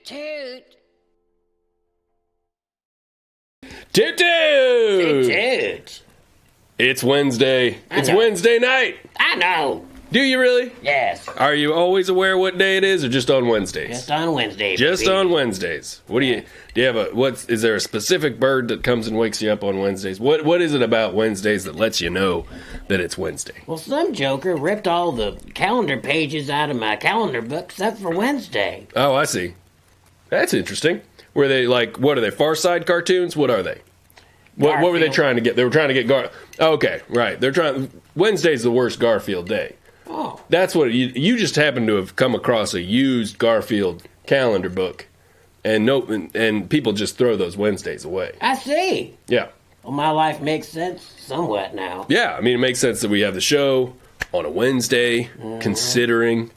Toot. Toot toot! Toot toot. It's Wednesday. It's know. Wednesday night. I know. Do you really? Yes. Are you always aware what day it is, or just on Wednesdays? Just on Wednesday. Just baby. on Wednesdays. What do you have is there a specific bird that comes and wakes you up on Wednesdays? What is it about Wednesdays that lets you know that it's Wednesday? Well, some joker ripped all the calendar pages out of my calendar book except for Wednesday. Oh, I see. That's interesting. Were they what are they, Far Side cartoons? What are they? What were they trying to get? They were trying to get okay, right. Wednesday's the worst Garfield day. Oh. That's what you just happen to have come across a used Garfield calendar book, and people just throw those Wednesdays away. I see. Yeah. Well, my life makes sense somewhat now. Yeah, I mean, it makes sense that we have the show on a Wednesday, considering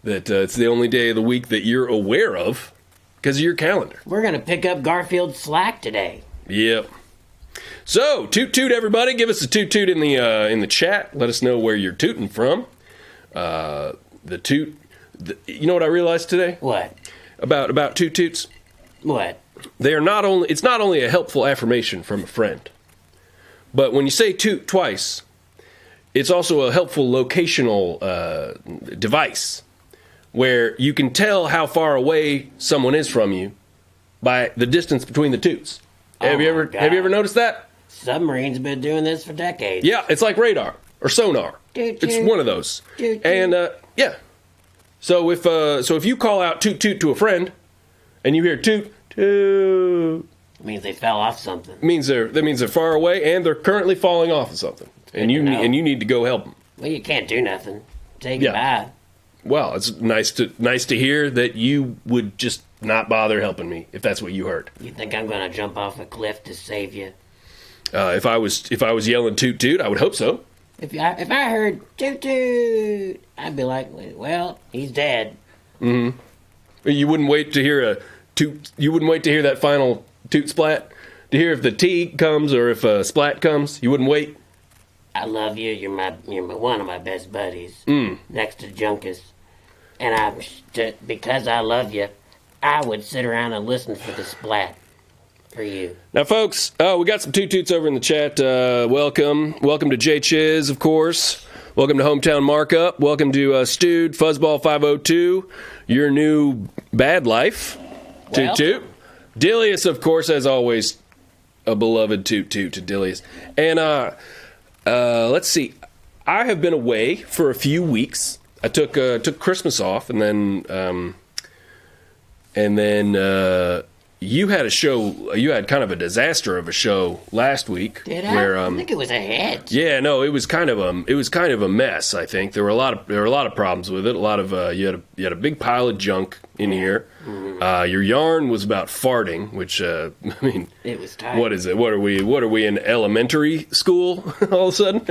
that it's the only day of the week that you're aware of because of your calendar. We're going to pick up Garfield's slack today. Yep. So, toot toot, everybody. Give us a toot toot in the chat. Let us know where you're tooting from. You know what I realized today? What? About toot toots? What? It's not only a helpful affirmation from a friend, but when you say toot twice, it's also a helpful locational device where you can tell how far away someone is from you by the distance between the toots. Have you ever noticed that? Submarines have been doing this for decades. Yeah, it's like radar or sonar. Toot, it's toot. one of those. Toot, toot. And yeah. So if you call out toot toot to a friend and you hear toot toot, it means they fell off something. that means they're far away and they're currently falling off of something. And you need to go help them. Well, you can't do nothing. Say goodbye. Well, it's nice to hear that you would just not bother helping me if that's what you heard. You think I'm going to jump off a cliff to save you? If I was yelling toot toot, I would hope so. If I heard toot toot, I'd be like, well, he's dead. Mm-hmm. You wouldn't wait to hear a toot. You wouldn't wait to hear that final toot splat to hear if the T comes or if a splat comes. You wouldn't wait. I love you. You're one of my best buddies. Next to Junkus, and because I love you, I would sit around and listen for the splat for you. Now, folks, we got some toot toots over in the chat. Welcome to J Chiz, of course. Welcome to Hometown Markup. Welcome to Stewed Fuzzball 502. Your new bad life. Toot toot. Dillius, of course, as always, a beloved toot toot to Dillius. And let's see. I have been away for a few weeks. I took Christmas off, and then you had a show. You had kind of a disaster of a show last week. Did I? Where, I think it was a hit. Yeah, no, it was kind of a mess. I think there were a lot of problems with it. A lot of you had a big pile of junk in here. Your yarn was about farting, which I mean, it was tight. What is it? What are we in elementary school all of a sudden?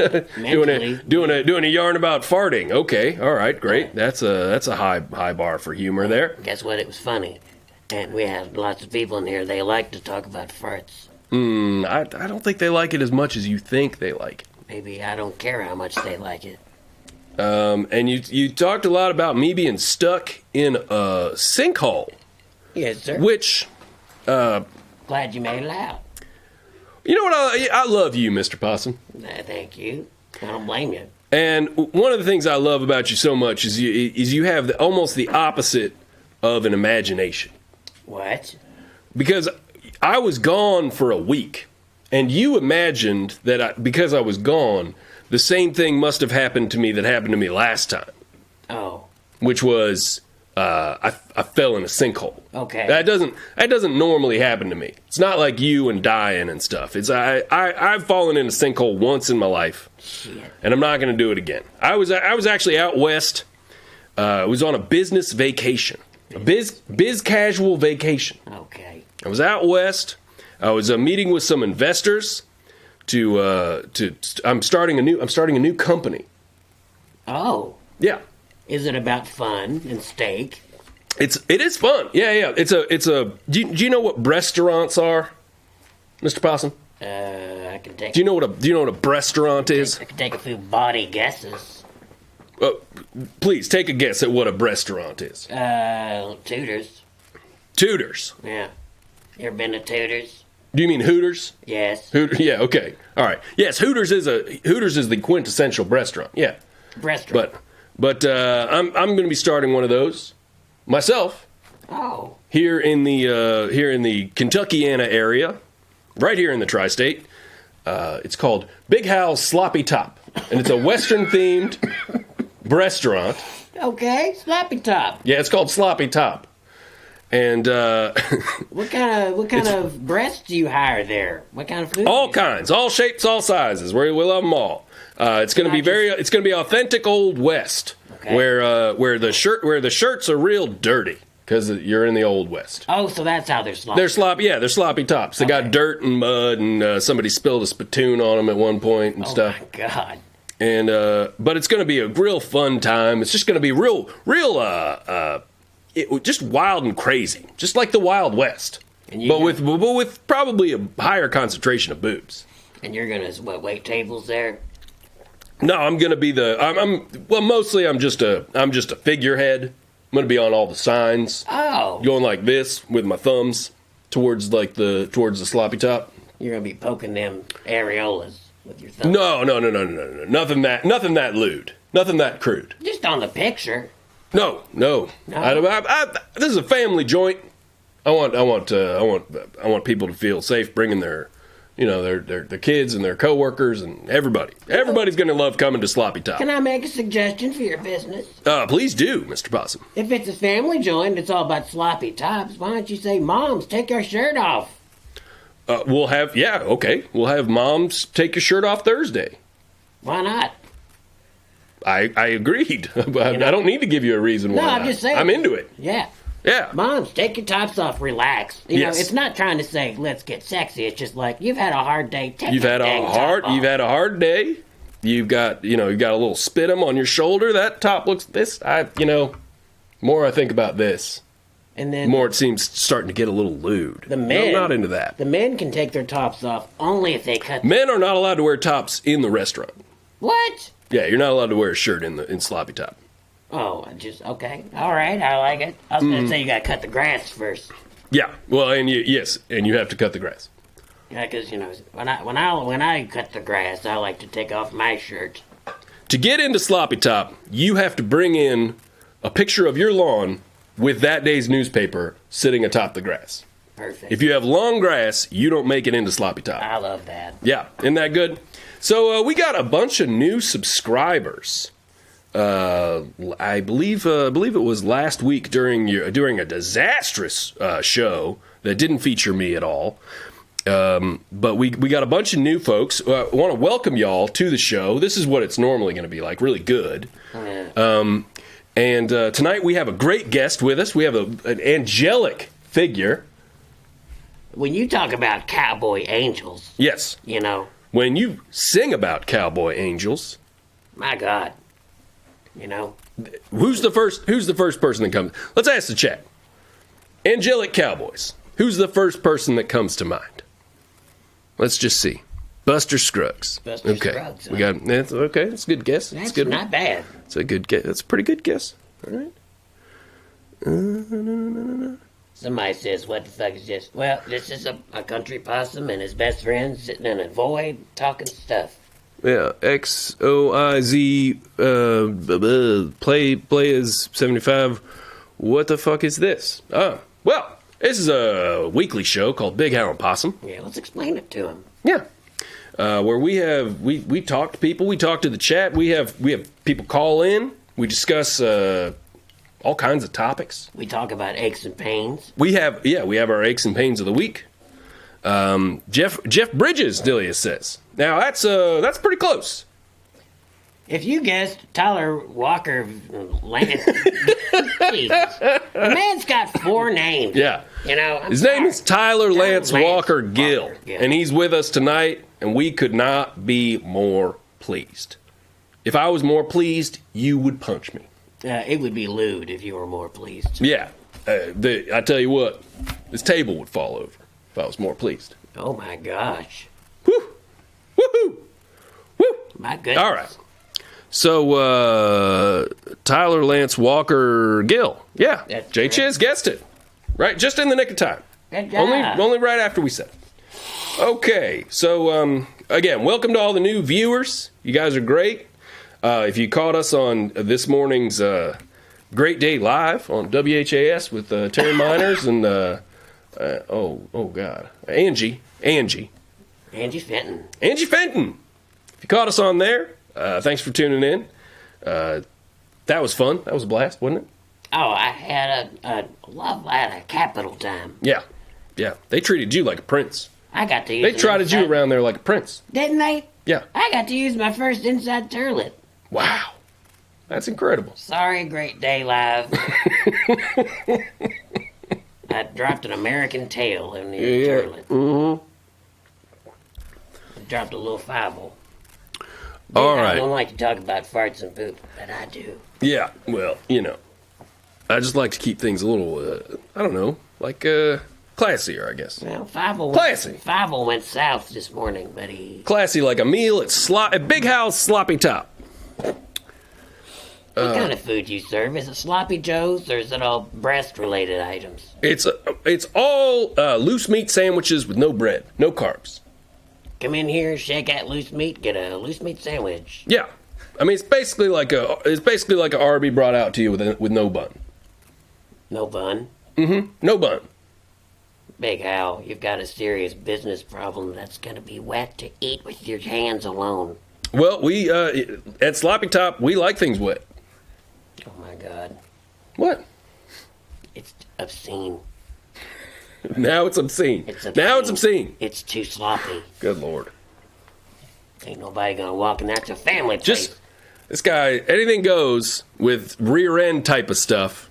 doing a yarn about farting. Okay, all right, great. That's a high bar for humor there. Guess what? It was funny. And we had lots of people in here. They like to talk about farts. I don't think they like it as much as you think they like it. Maybe I don't care how much they like it. And you talked a lot about me being stuck in a sinkhole. Yes, sir. Which, glad you made it out. You know what? I love you, Mr. Possum. Thank you. I don't blame you. And one of the things I love about you so much is you have almost the opposite of an imagination. What? Because I was gone for a week, and you imagined that because I was gone, the same thing must have happened to me that happened to me last time. Oh. Which was I fell in a sinkhole. Okay. That doesn't normally happen to me. It's not like you and dying and stuff. It's I've fallen in a sinkhole once in my life. Shit. And I'm not going to do it again. I was actually out west. I was on a business vacation. A biz casual vacation. Okay. I was out west. I was meeting with some investors I'm starting a new company. Oh. Yeah. Is it about fun and steak? It is fun. Yeah. Do you know what restaurants are, Mr. Possum? I can take. Do you know what a restaurant is? I can take a few body guesses. Please take a guess at what a restaurant is. Tutors. Tutors. Yeah. You ever been to Tutors? Do you mean Hooters? Yes. Yeah, okay. All right. Yes, Hooters is the quintessential restaurant. Yeah. Restaurant. But I'm going to be starting one of those myself. Oh. Here in the Kentuckiana area, right here in the tri-state. It's called Big Hal's Sloppy Top, and it's a Western-themed restaurant. Okay, Sloppy Top. Yeah, it's called Sloppy Top. And What kind of breasts do you hire there? What kind of food? all kinds, all shapes, all sizes. We love them all. It's going to be authentic Old West, Okay. where the shirts are real dirty because you're in the Old West. Oh, so that's how they're sloppy. They're sloppy. Yeah, they're sloppy tops. They got dirt and mud, and somebody spilled a spittoon on them at one point and stuff. Oh my God. And but it's going to be a real fun time. It's just going to be real, just wild and crazy, just like the Wild West, but with probably a higher concentration of boobs. And you're gonna wait tables there? No, I'm going to be mostly I'm just a figurehead. I'm going to be on all the signs. Oh. Going like this with my thumbs towards the sloppy top. You're gonna be poking them areolas with your thumb. No. Nothing that lewd. Nothing that crude. Just on the picture. No. This is a family joint. I want people to feel safe bringing their kids and their coworkers and everybody. Everybody's going to love coming to Sloppy Top. Can I make a suggestion for your business? Please do, Mr. Possum. If it's a family joint, it's all about sloppy tops. Why don't you say, "Moms, take our shirt off"? We'll have moms take your shirt off Thursday. Why not? I agreed. I don't need to give you a reason why. No, I'm just saying. I'm into it. Yeah. Yeah. Moms, take your tops off. Relax. You know, it's not trying to say let's get sexy. It's just like you've had a hard day. You've had a hard day. You've got a little spitum on your shoulder. That top looks more I think about this. And then more it seems starting to get a little lewd. The men, I'm not into that. The men can take their tops off only if they cut. Men are not allowed to wear tops in the restaurant. What? Yeah, you're not allowed to wear a shirt in Sloppy Top. Oh, okay. All right, I like it. I was going to say you got to cut the grass first. Yeah, well, and you have to cut the grass. Yeah, because when I cut the grass, I like to take off my shirt. To get into Sloppy Top, you have to bring in a picture of your lawn with that day's newspaper sitting atop the grass. Perfect. If you have long grass, you don't make it into Sloppy Top. I love that. Yeah, isn't that good? So we got a bunch of new subscribers. I believe it was last week during a disastrous show that didn't feature me at all. But we got a bunch of new folks. I want to welcome y'all to the show. This is what it's normally going to be like, really good. And tonight we have a great guest with us. We have an angelic figure. When you talk about cowboy angels, yes, when you sing about cowboy angels, my God, who's the first person that comes? Let's ask the chat. Angelic cowboys. Who's the first person that comes to mind? Let's just see. Buster Scruggs. Scruggs. We got that's okay. That's a good guess. That's good. Not bad. It's a good guess. That's a pretty good guess. All right. Somebody says, "What the fuck is this?" Well, this is a country possum and his best friend sitting in a void talking stuff. Yeah, XOIZ. Play is 75. What the fuck is this? Well, this is a weekly show called Big Hal and Possum. Yeah, let's explain it to him. Yeah. Where we talk to people, we talk to the chat, we have people call in, we discuss all kinds of topics. We talk about aches and pains. We have our aches and pains of the week. Jeff Bridges, Delia says. Now that's pretty close. If you guessed Tyler Walker Lance, Jesus. The man's got 4 names. Yeah. His name is Tyler Lance Walker Gill, and he's with us tonight, and we could not be more pleased. If I was more pleased, you would punch me. It would be lewd if you were more pleased. Yeah. I tell you what, this table would fall over if I was more pleased. Oh, my gosh. Woo! Woohoo! Woo! My goodness. All right. So, Tyler Lance Walker Gill. Yeah. Jay Chiz guessed it. Right? Just in the nick of time. Good job. Only right after we said it. Okay, so again, welcome to all the new viewers. You guys are great. If you caught us on this morning's Great Day Live on WHAS with Terry Miners and oh God, Angie Fenton. If you caught us on there, thanks for tuning in. That was fun. That was a blast, wasn't it? Oh, I had a capital time. Yeah. They treated you like a prince. I got to use. They trotted you around there like a prince, didn't they? Yeah. I got to use my first inside turlet. Wow, that's incredible. Sorry, Great Day Live. I dropped an American tail in the turlet. Mm-hmm. I dropped a little 5-0. All I right. don't like to talk about farts and poop, but I do. Yeah. Well, I just like to keep things a little, I don't know, like classier, I guess. Well, 5-0 Classy. 5-0 went south this morning, but he... Classy like a meal at Big House Sloppy Top. What kind of food you serve? Is it sloppy joes or is it all breast-related items? It's all loose meat sandwiches with no bread, no carbs. Come in here, shake out loose meat, get a loose meat sandwich. Yeah, I mean it's basically like a Arby brought out to you with no bun. No bun? Mm-hmm. No bun. Big Al, you've got a serious business problem that's gonna be wet to eat with your hands alone. Well, we at Sloppy Top we like things wet. Oh my God. What? It's obscene. Now it's obscene. Now it's obscene. It's too sloppy. Good Lord. Ain't nobody gonna walk in there. It's a family place. This guy, anything goes with rear end type of stuff.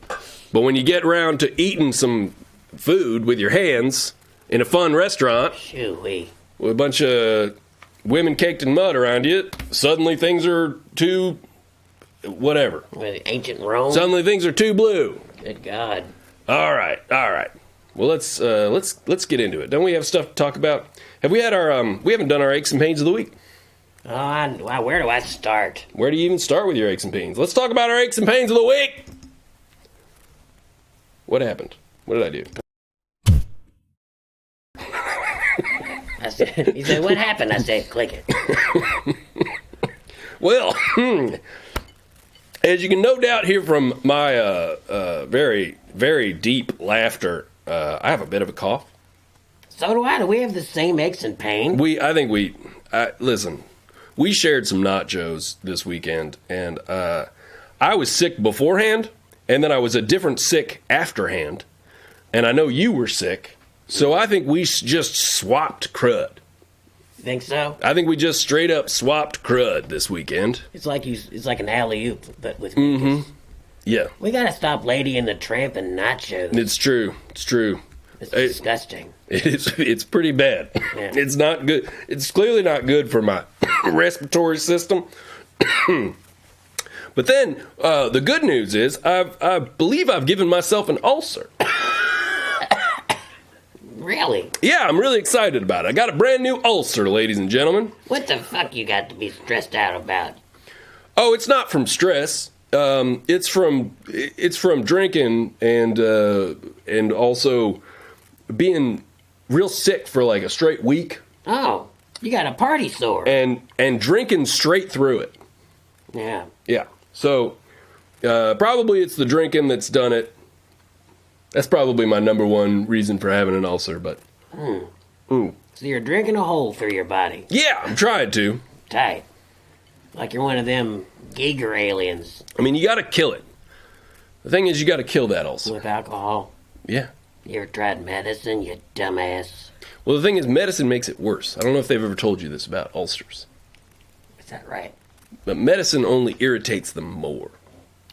But when you get around to eating some food with your hands in a fun restaurant Hooee. with a bunch of women caked in mud around you, suddenly things are too whatever. With ancient Rome. Suddenly things are too blue. Good God. All right. Well, let's get into it. Don't we have stuff to talk about? Have we had our we haven't done our aches and pains of the week. Oh, where do I start? Where do you even start with your aches and pains? Let's talk about our aches and pains of the week. What happened? What did I do? He said, what happened? I said, click it. Well, as you can no doubt hear from my very, very deep laughter, I have a bit of a cough. So do I. Do we have the same aches and pain? Listen, we shared some nachos this weekend, and I was sick beforehand, and then I was a different sick afterhand, and I know you were sick, so I think we just swapped crud. Think so? I think we just straight up swapped crud this weekend. It's like an alley-oop, but with Mm-hmm. Yeah. We gotta stop Lady and the Tramp and nachos. It's true. It's disgusting. It's pretty bad. Yeah. It's not good. It's clearly not good for my respiratory system. But then the good news is I believe I've given myself an ulcer. Really? Yeah, I'm really excited about it. I got a brand new ulcer, ladies and gentlemen. What the fuck you got to be stressed out about? Oh, it's not from stress. It's from drinking and also being real sick for like a straight week. Oh, you got a party sore. And drinking straight through it. Yeah. Yeah. So probably it's the drinking that's done it. That's probably my number one reason for having an ulcer, but... So you're drinking a hole through your body. Yeah, I'm trying to. Tight. Like you're one of them Giger aliens. I mean, you gotta kill it. The thing is, you gotta kill that ulcer. With alcohol. Yeah. You ever tried medicine, you dumbass? Well, the thing is, medicine makes it worse. I don't know if they've ever told you this about ulcers. Is that right? But medicine only irritates them more.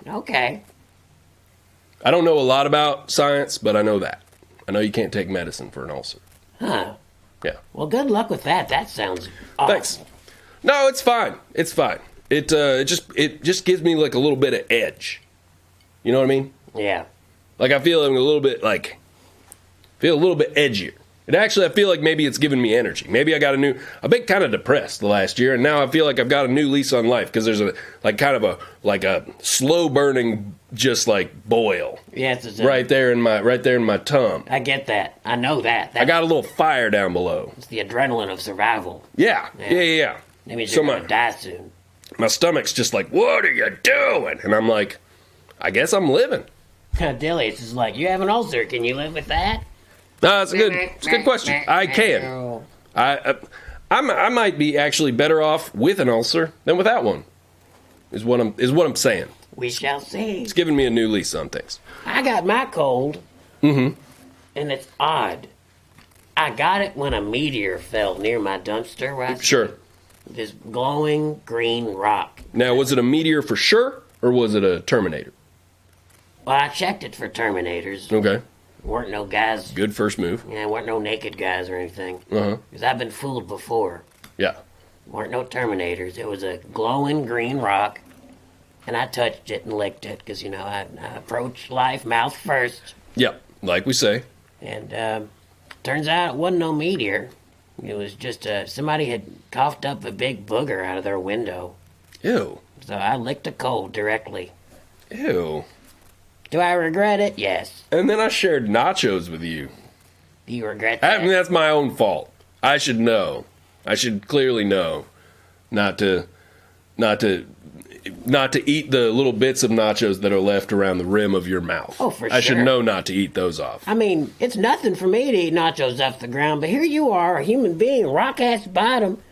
Okay. I don't know a lot about science, but I know that. I know you can't take medicine for an ulcer. Huh. Yeah. Well, good luck with that. That sounds awesome. Thanks. No, it's fine. It's fine. It just gives me like a little bit of edge. You know what I mean? Yeah. Like I feel a little bit edgier, It actually, I feel like maybe it's given me energy. Maybe I've been kind of depressed the last year, and now I feel like I've got a new lease on life because there's a slow burning, just like boil. Yes, it's right there in my tongue. I get that. I know that. I got a little fire down below. It's the adrenaline of survival. Yeah. That means you're going to die soon. My stomach's just like, what are you doing? And I'm like, I guess I'm living. Dilly, it's just like, you have an ulcer. Can you live with that? No, it's a good question. I can. I might be actually better off with an ulcer than without one. Is what I'm saying. We shall see. It's giving me a new lease on things. I got my cold. And it's odd. I got it when a meteor fell near my dumpster. Right? Sure. This glowing green rock. Now, was it a meteor for sure, or was it a Terminator? Well, I checked it for Terminators. Okay. Weren't no guys. Good first move. Yeah, weren't no naked guys or anything. Because I've been fooled before. Yeah. Weren't no Terminators. It was a glowing green rock, and I touched it and licked it because, I approach life mouth first. Yep, like we say. And turns out it wasn't no meteor. It was just somebody had coughed up a big booger out of their window. Ew. So I licked a cold directly. Ew. Do I regret it? Yes. And then I shared nachos with you. Do you regret that? I mean, that's my own fault. I should know. I should clearly know not to eat the little bits of nachos that are left around the rim of your mouth. Oh, for sure. I should know not to eat those off. I mean, it's nothing for me to eat nachos off the ground, but here you are, a human being, rock-ass bottom,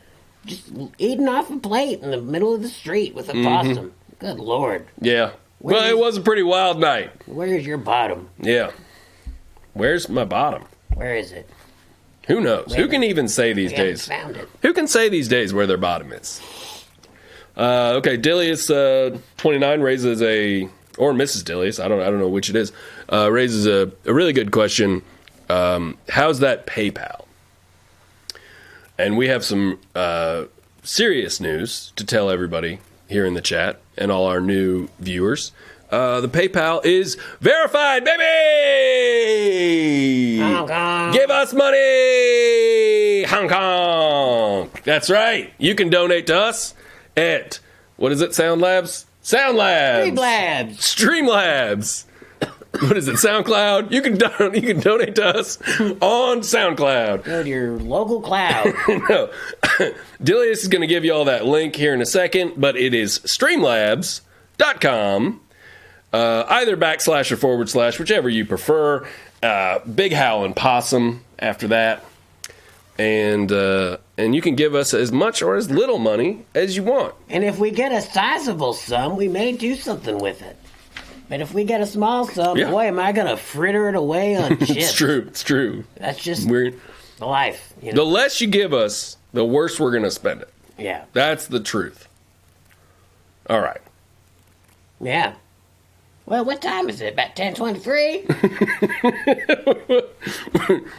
just eating off a plate in the middle of the street with a possum. Good Lord. Yeah. Well, it was a pretty wild night. Where's your bottom? Yeah. Where's my bottom? Where is it? Who knows? Who can even say these days? Found it. Who can say these days where their bottom is? Okay, Dillius 29 raises or Mrs. Dillius, I don't know which it is, raises a really good question. How's that PayPal? And we have some serious news to tell everybody here in the chat and all our new viewers. The PayPal is verified, baby! Hong Kong. Give us money! Hong Kong! That's right. You can donate to us at, what is it, Sound Labs? Sound Labs! Streamlabs! What is it, SoundCloud? You can donate to us on SoundCloud. Go to your local cloud. No. Dillius is going to give you all that link here in a second, but it is streamlabs.com. Either / or /, whichever you prefer. Big howling possum after that. And you can give us as much or as little money as you want. And if we get a sizable sum, we may do something with it. But if we get a small sum, boy, am I going to fritter it away on chips. It's true. That's just the life. The less you give us, the worse we're going to spend it. Yeah. That's the truth. All right. Yeah. Well, what time is it? About 10:23?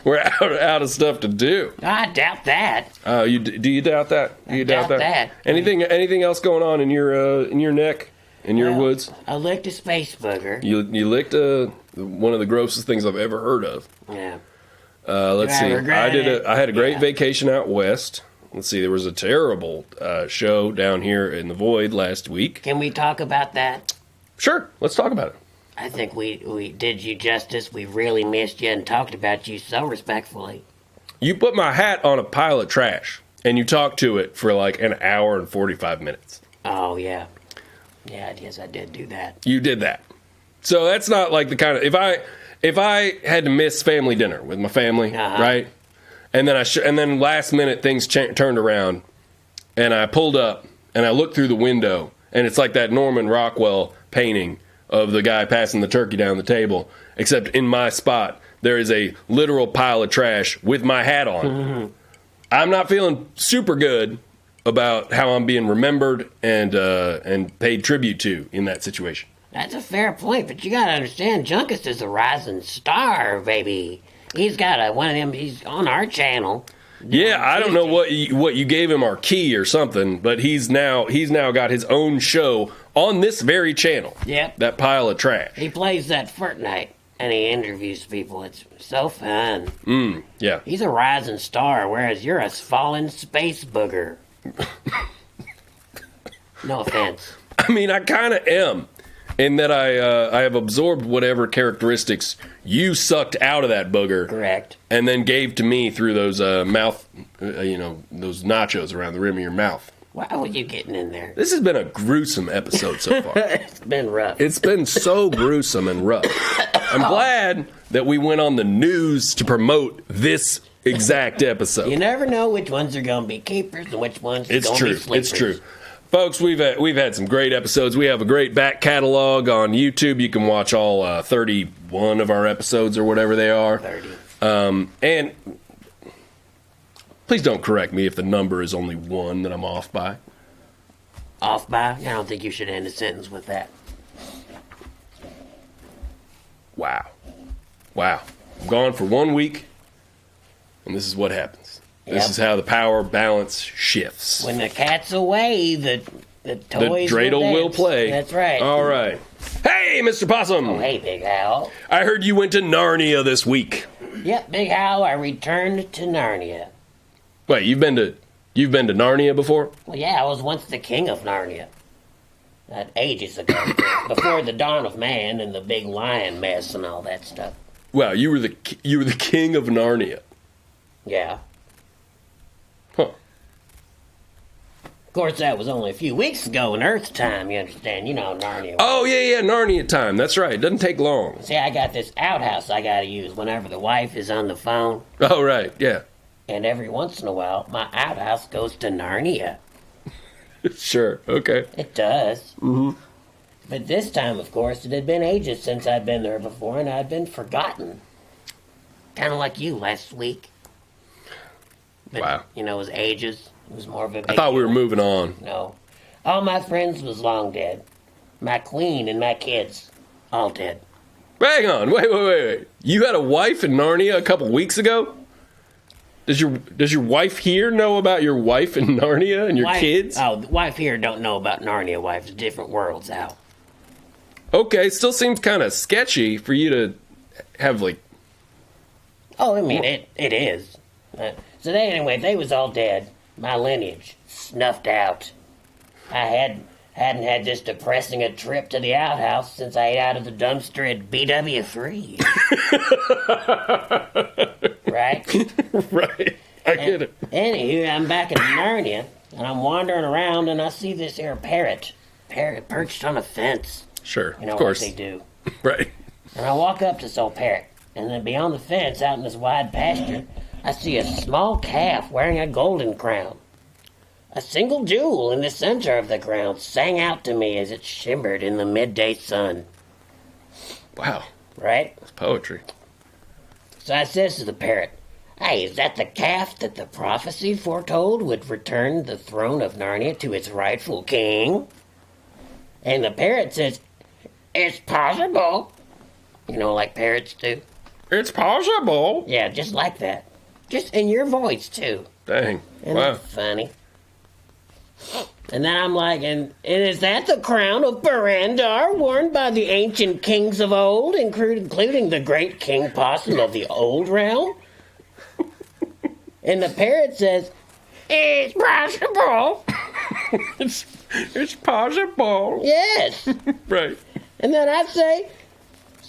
We're out of stuff to do. I doubt that. Do you doubt that? I doubt that. Anything else going on in your neck? In your woods? I licked a space booger. You licked one of the grossest things I've ever heard of. Yeah. Let's see. I had a great vacation out west. Let's see. There was a terrible show down here in the Void last week. Can we talk about that? Sure. Let's talk about it. I think we did you justice. We really missed you and talked about you so respectfully. You put my hat on a pile of trash, and you talked to it for like an hour and 45 minutes. Oh, yeah. Yeah, yes, I did do that. You did that. So that's not like the kind of... If I had to miss family dinner with my family, right? And then last minute things turned around, and I pulled up, and I looked through the window, and it's like that Norman Rockwell painting of the guy passing the turkey down the table, except in my spot, there is a literal pile of trash with my hat on. Mm-hmm. I'm not feeling super good about how I'm being remembered and paid tribute to in that situation. That's a fair point, but you gotta understand, Junkus is a rising star, baby. He's got one of them. He's on our channel. Yeah, I don't know what you gave him, our key or something, but he's now got his own show on this very channel. Yep. That pile of trash. He plays that Fortnite. and he interviews people. It's so fun. Yeah. He's a rising star, whereas you're a fallen space booger. No offense. I mean, I kind of am, in that I have absorbed whatever characteristics you sucked out of that booger. Correct. And then gave to me through those mouth, those nachos around the rim of your mouth. Why were you getting in there? This has been a gruesome episode so far. It's been rough. It's been so gruesome and rough. I'm glad that we went on the news to promote this exact episode. You never know which ones are going to be keepers and which ones are going to be sleepers. It's true. Folks, we've had some great episodes. We have a great back catalog on YouTube. You can watch all 31 of our episodes or whatever they are. 30. And please don't correct me if the number is only one that I'm off by. Off by? I don't think you should end a sentence with that. Wow. I'm gone for 1 week, and this is what happens. This is how the power balance shifts. When the cat's away, the toys the dreidel will dance. play. That's right. All right. Hey, Mr. Possum. Oh, hey, Big Hal. I heard you went to Narnia this week. Yep, Big Hal, I returned to Narnia. Wait, you've been to Narnia before? Well, yeah, I was once the king of Narnia. Ages ago. Before the dawn of man and the big lion mess and all that stuff. Wow, you were the king of Narnia. Yeah. Huh. Of course, that was only a few weeks ago in Earth time, you understand. You know Narnia. Oh, yeah, Narnia time. That's right. It doesn't take long. See, I got this outhouse I gotta use whenever the wife is on the phone. Oh, right, yeah. And every once in a while, my outhouse goes to Narnia. Sure, okay. It does. Mm-hmm. But this time, of course, it had been ages since I'd been there before, and I'd been forgotten. Kind of like you last week. But, Wow. You know, it was ages. It was more of a big I thought we were deal. moving on. No. All my friends was long dead. My queen and my kids, all dead. Hang on, wait. You had a wife in Narnia a couple weeks ago? Does your wife here know about your wife in Narnia and your kids? Oh, the wife here don't know about Narnia. Wife's different worlds out. Okay, still seems kind of sketchy for you to have, like... Oh, I mean, it is. So they was all dead. My lineage snuffed out. I hadn't had this depressing a trip to the outhouse since I ate out of the dumpster at BW3. Right? Right. I get it. Anywho, I'm back in Narnia, and I'm wandering around, and I see this here parrot perched on a fence. Sure, You know of course. what they do. Right. And I walk up to this old parrot, and then beyond the fence, out in this wide pasture, I see a small calf wearing a golden crown. A single jewel in the center of the crown sang out to me as it shimmered in the midday sun. Wow. Right? That's poetry. So I says to the parrot, "Hey, is that the calf that the prophecy foretold would return the throne of Narnia to its rightful king?" And the parrot says, "It's possible." You know, like parrots do. It's possible. Yeah, just like that. Just in your voice, too. Dang. Isn't Wow. that funny? And then I'm like, and is that the crown of Barandar worn by the ancient kings of old, including the great King Possum of the old realm? And the parrot says, "It's possible." It's possible. Yes. Right. And then I say,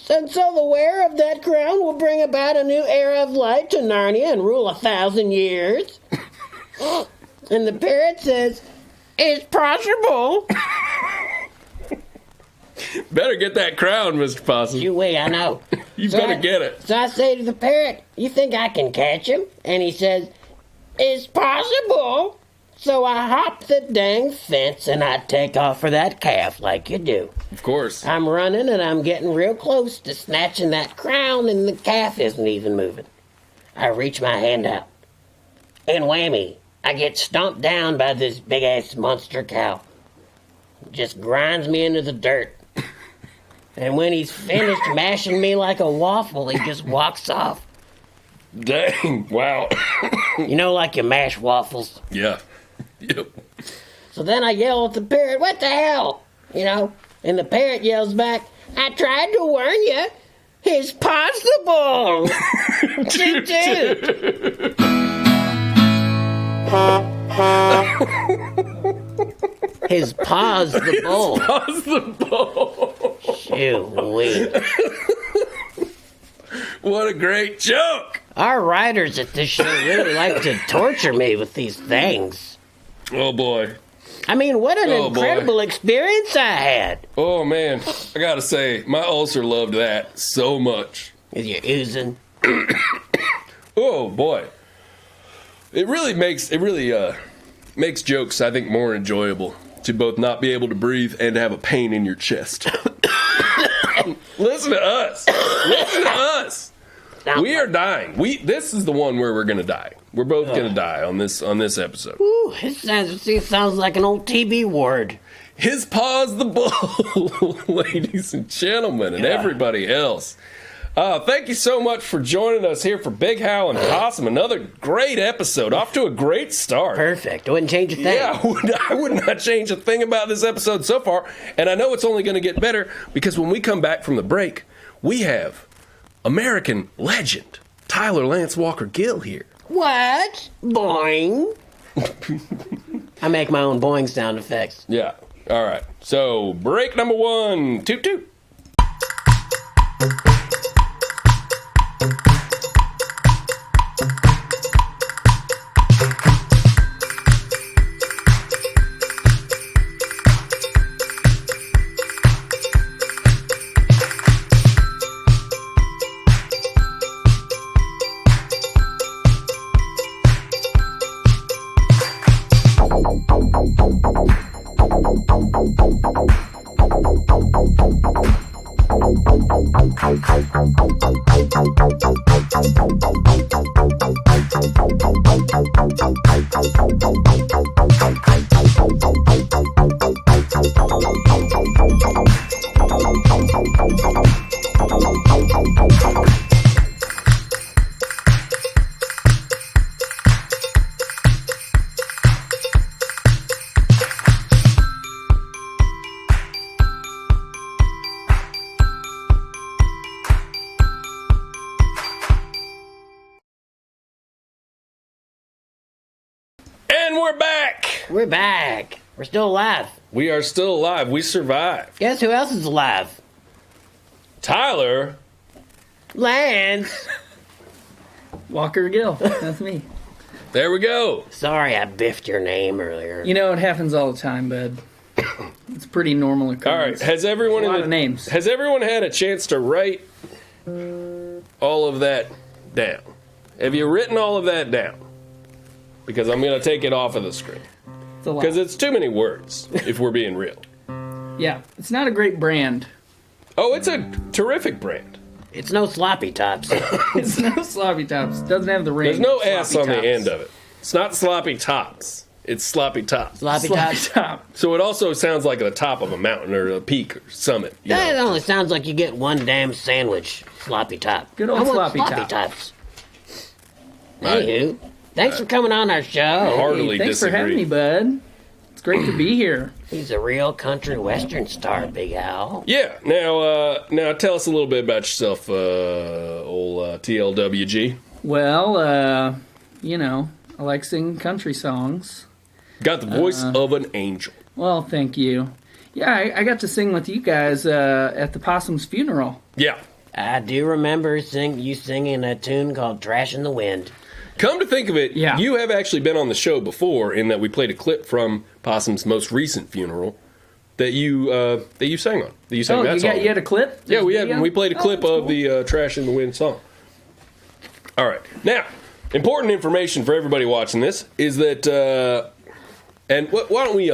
"And so the wearer of that crown will bring about a new era of light to Narnia and rule 1,000 years." And the parrot says, "It's possible." Better get that crown, Mr. Possum. You wait, I know. You better get it. So I say to the parrot, "You think I can catch him?" And he says, "It's possible." So I hop the dang fence and I take off for that calf like you do. Of course. I'm running and I'm getting real close to snatching that crown and the calf isn't even moving. I reach my hand out. And whammy, I get stomped down by this big-ass monster cow. Just grinds me into the dirt. And when he's finished mashing me like a waffle, he just walks off. Dang. Wow. You know, like you mash waffles. Yeah. Yep. So then I yell at the parrot, "What the hell?" You know? And the parrot yells back, "I tried to warn you." It's possible. Toot toot. His paws the bowl. Paws the bowl. Hooee. What a great joke. Our writers at this show really like to torture me with these things. Oh, boy. I mean, what an incredible experience I had. Oh, man. I gotta say, my ulcer loved that so much. With your oozing. Oh, boy. It really makes jokes, I think, more enjoyable to both not be able to breathe and to have a pain in your chest. Listen to us. Listen to us. We are dying. This is the one where we're gonna die. We're both gonna die on this episode. Ooh, it sounds like an old TV word. His paws the bull, ladies and gentlemen, and everybody else. Thank you so much for joining us here for Big Hal and Possum. Another great episode. Off to a great start. Perfect. I wouldn't change a thing. Yeah, I would not change a thing about this episode so far. And I know it's only going to get better because when we come back from the break, we have American legend Tyler Lance Walker Gill here. What? Boing. I make my own boing sound effects. Yeah. All right. So, break number 1. Toot toot. And we're back. We're back. We're still alive. We are still alive. We survived. Guess who else is alive? Tyler Lance. Walker Gill. That's me. There we go. Sorry I biffed your name earlier. You know, it happens all the time, bud. It's a pretty normal All occurrence. right. Has everyone A lot of names. Has everyone had a chance to write all of that down? Have you written all of that down? Because I'm going to take it off of the screen. It's a lot. Because it's too many words, if we're being real. Yeah, it's not a great brand. Oh, it's a terrific brand. It's no sloppy tops. It's no sloppy tops. Doesn't have the ring. There's no Sloppy S on the tops. end of it. It's not sloppy tops. It's sloppy tops. Sloppy Sloppy tops. top. So it also sounds like at the top of a mountain or a peak or summit. You That know? only sounds like you get one damn sandwich. Sloppy top. Good old I want sloppy top. tops. Right. Anywho, thanks for coming on our show. Heartily Thanks for having me, bud. It's great to be here. He's a real country western star, Big Al. Yeah. Now tell us a little bit about yourself, old TLWG. Well, you know, I like singing country songs. Got the voice of an angel. Well, thank you. Yeah, I got to sing with you guys at the Possum's funeral. Yeah. I do remember you singing a tune called Trash in the Wind. Come to think of it, Yeah. you have actually been on the show before in that we played a clip from Possum's most recent funeral that you sang on. That you sang that song. You had a clip? Yeah, we Video? had. We played a clip that's of the "Trash in the Wind" song. All right, now important information for everybody watching this is that, and why don't we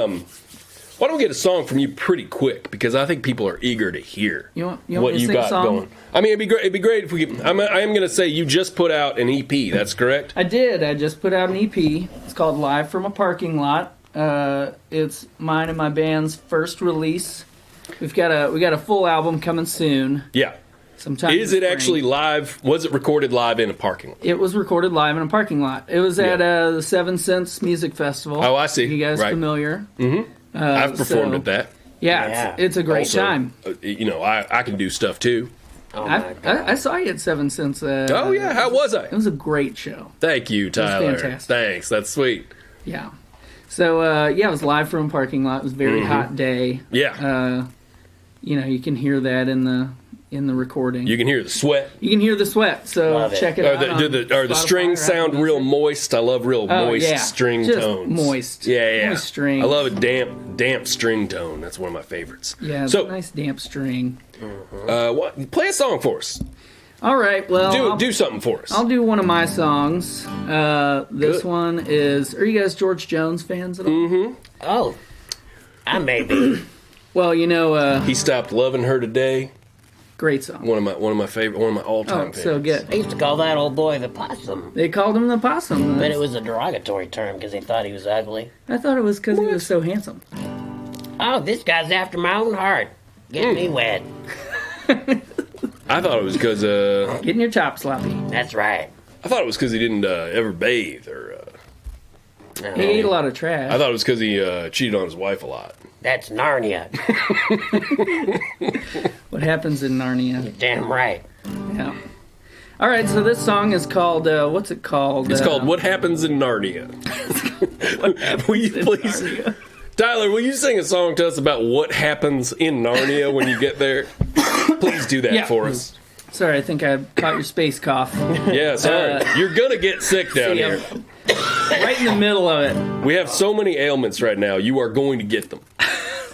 get a song from you pretty quick because I think people are eager to hear You want what me to you sing a got song? going. I mean, it'd be great if we could. I am going to say you just put out an EP. That's correct. I did. I just put out an EP. It's called Live from a Parking Lot. It's mine and my band's first release. We got a full album coming soon. Yeah. Sometime Is in it spring. actually live? Was it recorded live in a parking lot? It was recorded live in a parking lot. It was at Yeah. the Seven Cents Music Festival. Oh, I see. You guys Right. familiar? I've performed so- at that. Yeah, Yeah. It's a great Also, time. I can do stuff too. Oh my God. I saw you at 7 Cents. Oh, yeah. How was I? It was a great show. Thank you, Tyler. fantastic. Thanks. That's sweet. Yeah. So, it was live from a parking lot. It was a very hot day. Yeah. You can hear that in the recording. You can hear the sweat. You can hear the sweat, so Love it. check it out. Are the strings sound real moist? I love real moist string just tones. Moist. Yeah. Moist string. I love a damp string tone. That's one of my favorites. Yeah, it's So, a nice damp string. play a song for us. All right, well, Do something for us. I'll do one of my songs. This Good. one is. Are you guys George Jones fans at all? Mm-hmm. Oh, I may be. Well, He stopped loving her today. great song. One of my favorite, one of my all-time favorites. So good. I used to call that old boy the possum. They called him the possum. But it was a derogatory term because they thought he was ugly. I thought it was because he was so handsome. Oh, this guy's after my own heart. Get me wet. I thought it was because Getting your top sloppy. That's right. he didn't ever bathe, or He ate a lot of trash. I thought it was because he cheated on his wife a lot. That's Narnia. What happens in Narnia? Damn right. Yeah. All right, so this song is called. What's it called? It's called "What Happens in Narnia." Will you please, Tyler? Will you sing a song to us about what happens in Narnia when you get there? Please do that for us. Sorry, I think I caught your space cough. Yeah, sorry. You're gonna get sick down See, here. Right in the middle of it. We have so many ailments right now. You are going to get them.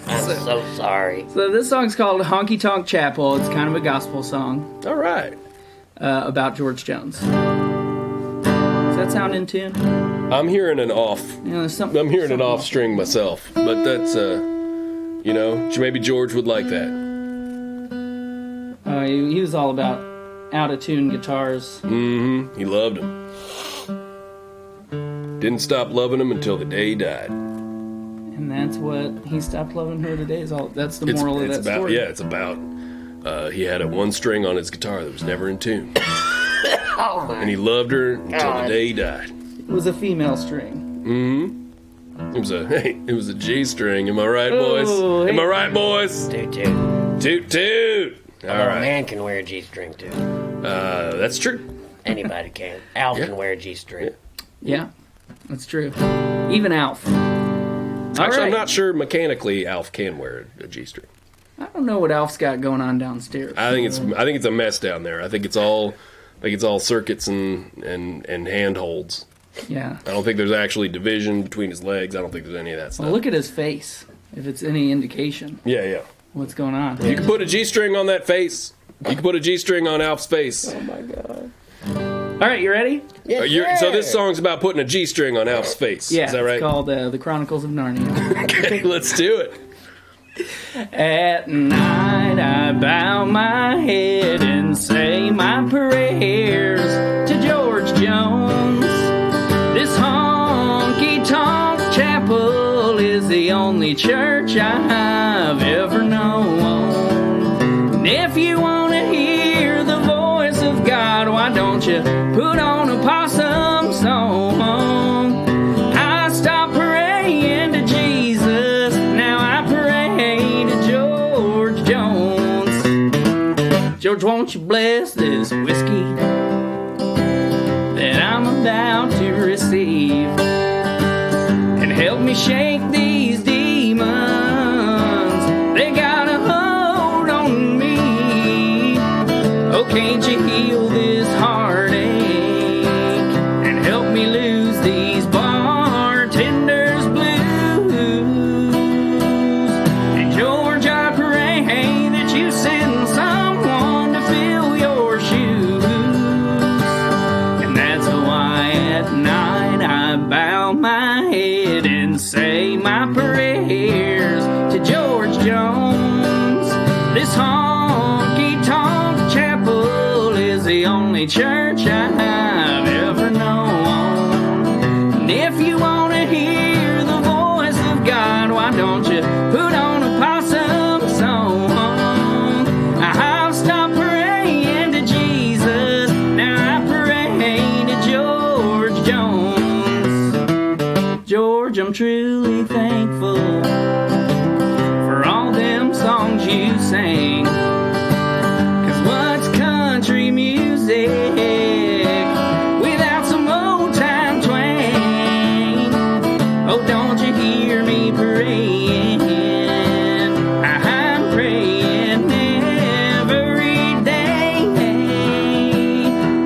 I'm so sorry. So this song's called Honky Tonk Chapel. It's kind of a gospel song All right. about George Jones. Does that sound in tune? I'm hearing an off. There's I'm hearing an off string myself, but that's maybe George would like that. He was all about out of tune guitars. Mm-hmm. He loved him. Didn't stop loving him until the day he died. And that's what he stopped loving her today. That's the moral of that about, story. Yeah, it's about he had a one string on his guitar that was never in tune, Oh my and he loved her until God. the day he died. It was a female string. Mm-hmm. It was a G string. Am I right, boys? Oh, Am I hey. right, boys? Toot toot. Toot toot. All A right. man can wear a G-string too. That's true. Anybody can. Alf can wear a G-string. Yeah, that's true. Even Alf. Actually, I'm not sure mechanically Alf can wear a G string. I don't know what Alf's got going on downstairs. I think it's a mess down there. I think it's all circuits and handholds. Yeah. I don't think there's actually division between his legs. I don't think there's any of that stuff. Well, look at his face. If it's any indication, Yeah. what's going on? You can put a G string on that face. You can put a G string on Alf's face. Oh my god. All right, you ready? Yes, So this song's about putting a G string on Alf's face. Yeah, Is that right? it's called The Chronicles of Narnia. Okay, let's do it. At night I bow my head and say my prayers to George Jones. This honky-tonk chapel is the only church I've ever known. And if you want to hear the voice of God, why don't you put on a possum song? I stopped praying to Jesus, now I pray to George Jones. George, won't you bless this whiskey that I'm about to receive, and help me shake these demons, they got a hold on me. Oh, can't you heal this heartache and help me lose these bartender's blues? And George, I pray that you send someone to fill your shoes. And that's why at night I bow my head and say my prayers to George Jones. This honky-tonk chapel is the only church I've ever known. And if you want to hear the voice of God, why don't you put on a possum song? I've stopped praying to Jesus, now I pray to George Jones. George, I'm truly thankful for all them songs you sang, 'cause what's hear me praying. I'm praying every day.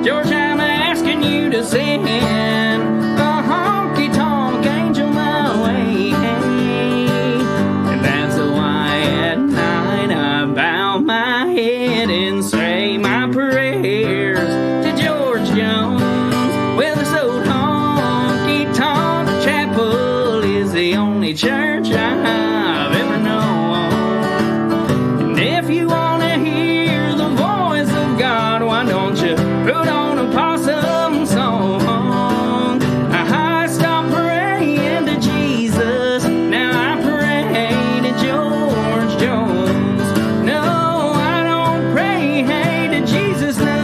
George, I'm asking you to send a honky-tonk angel my way. And that's why at night I bow my head and say my prayers to George Jones. Well, this old honky-tonk chapel is the only church I've ever known. And if you want to hear the voice of God, why don't you put on a possum song? I stopped praying to Jesus, now I pray to George Jones. No, I don't pray to Jesus, no.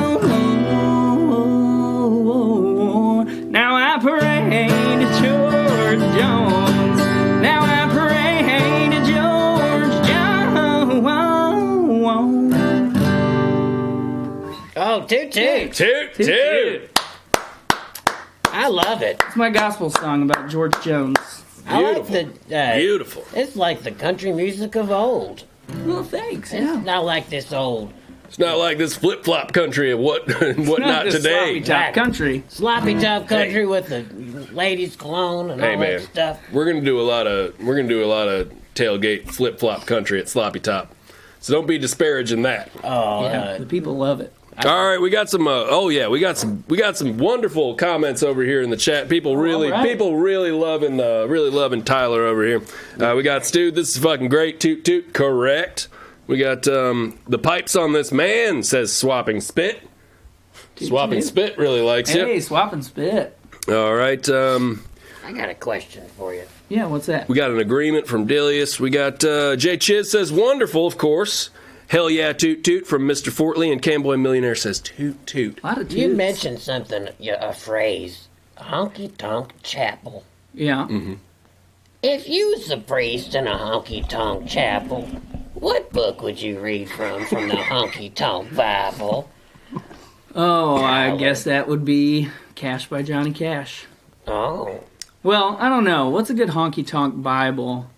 Now I pray to George Jones. Now I pray to George Jones. Oh, toot toot. Toot, toot. I love it. It's my gospel song about George Jones. I like Beautiful. the. Beautiful. It's like the country music of old. Well, thanks. It's Yeah. not like this old It's not like this flip-flop country of what not This today. sloppy top country. sloppy top country with the ladies' cologne and Hey all man, that stuff. we're gonna do a lot of tailgate flip-flop country at Sloppy Top. So don't be disparaging that. Oh, Yeah, the people love it. All right, we got some. We got some wonderful comments over here in the chat. People really loving Tyler over here. We got Stu. This is fucking great. Toot toot. Correct. We got the pipes on this man says swapping spit. Swapping toot. spit really likes Hey, you. swap and spit. All right. I got a question for you. Yeah, what's that? We got an agreement from Dilius. We got Jay Chiz says wonderful, of course. Hell yeah, toot toot from Mr. Fortley, and Camboy Millionaire says toot toot. A lot of You toots. mentioned something, a phrase, honky tonk chapel. Yeah. If you was a priest in a honky tonk chapel, what book would you read from the honky tonk Bible? Oh, I guess that would be Cash by Johnny Cash. Oh, Well, I don't know. What's a good honky tonk Bible?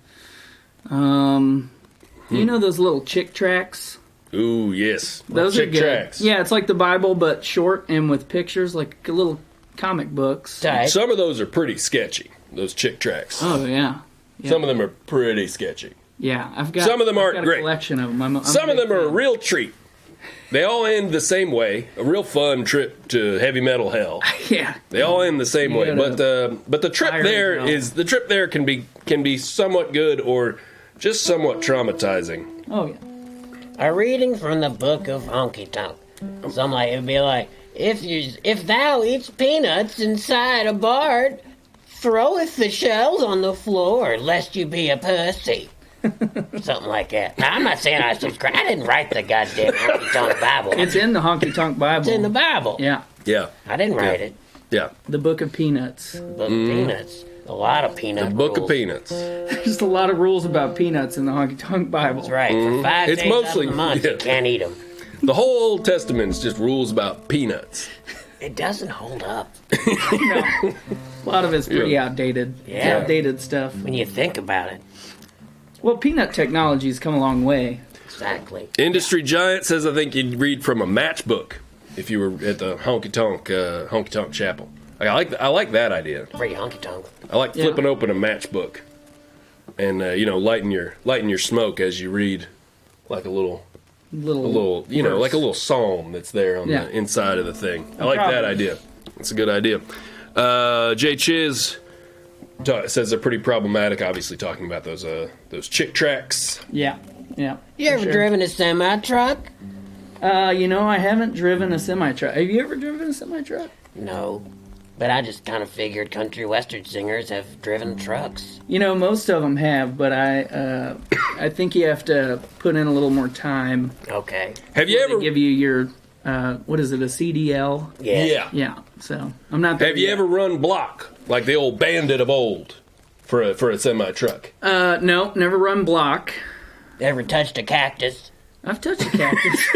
You know those little chick tracts? Ooh, yes. Those Chick are good. tracts. Yeah, it's like the Bible but short and with pictures, like little comic books. tight. Some of those are pretty sketchy, those chick tracks. Oh yeah. Some of them are pretty sketchy. Yeah, I've got. Some of them I've aren't got a great. collection of them. I'm Some of big them are a fan. real treat. They all end the same way. A real fun trip to heavy metal hell. Yeah. They all end the same way. gotta But the trip fire there it is the trip there can be somewhat good or just somewhat traumatizing. Oh yeah. A reading from the book of honky tonk. Something like it'd be like, if thou eats peanuts inside a bard, throweth the shells on the floor, lest you be a pussy. Something like that. Now I'm not saying I subscribe. I didn't write the goddamn honky tonk Bible. It's in the honky tonk Bible. It's in the Bible. Yeah, Yeah. I didn't write it. Yeah. the Book of Peanuts. Book of peanuts. A lot of peanut The Book of rules. Peanuts. There's a lot of rules about peanuts in the honky tonk Bible. That's right. For 5 It's days mostly- out of the month, yeah. you can't eat them. The whole Old Testament is just rules about peanuts. It doesn't hold up No. A lot of it's pretty outdated. It's Yeah. outdated stuff. when you think about it. Well, peanut technology's come a long way. Exactly. Industry Giant says I think you'd read from a matchbook if you were at the honky tonk chapel. I like that idea. Pretty honky tonk. I like Yeah. flipping open a matchbook and lighting your smoke as you read, like a little like a little psalm that's there on Yeah. the inside of the thing. I like problem. that idea. It's a good idea. Jay Chiz says they're pretty problematic. Obviously, talking about those chick tracks. Yeah. Yeah. You ever sure. driven a semi truck? I haven't driven a semi truck. Have you ever driven a semi truck? No. But I just kind of figured country western singers have driven trucks. Most of them have, but I think you have to put in a little more time. Okay. Have you They ever? give you your what is it, a CDL? Yeah. Yeah. So I'm not. there Have you yet. ever run block like the old bandit of old for a semi truck? No, never run block. Ever touched a cactus? I've touched a cactus.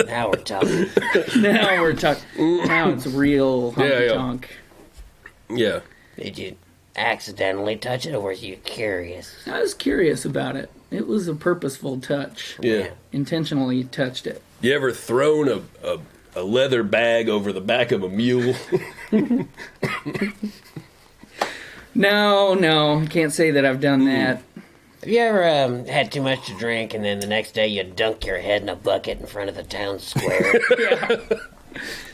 Now we're talking. Now we're talking. Now it's real honky Yeah. tonk. Yeah. Did you accidentally touch it, or was you curious? I was curious about it. It was a purposeful touch. Yeah. Intentionally touched it. You ever thrown a leather bag over the back of a mule? No, I can't say that I've done that. Have you ever had too much to drink and then the next day you dunk your head in a bucket in front of the town square?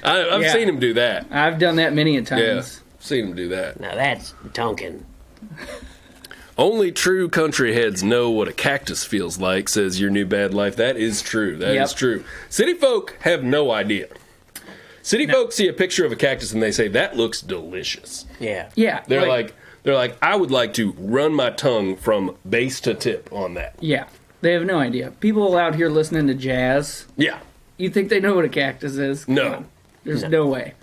I've Yeah. seen him do that. I've done that many a times. Yeah, seen him do that. Now that's Tonkin. Only true country heads know what a cactus feels like, says Your New Bad Life. That is true. That is Yep. true. City folk have no idea. City folk see a picture of a cactus and they say, that looks delicious. Yeah. Yeah. They're like, I would like to run my tongue from base to tip on that. Yeah. They have no idea. People out here listening to jazz, Yeah. you think they know what a cactus is? Come No. on. There's no way.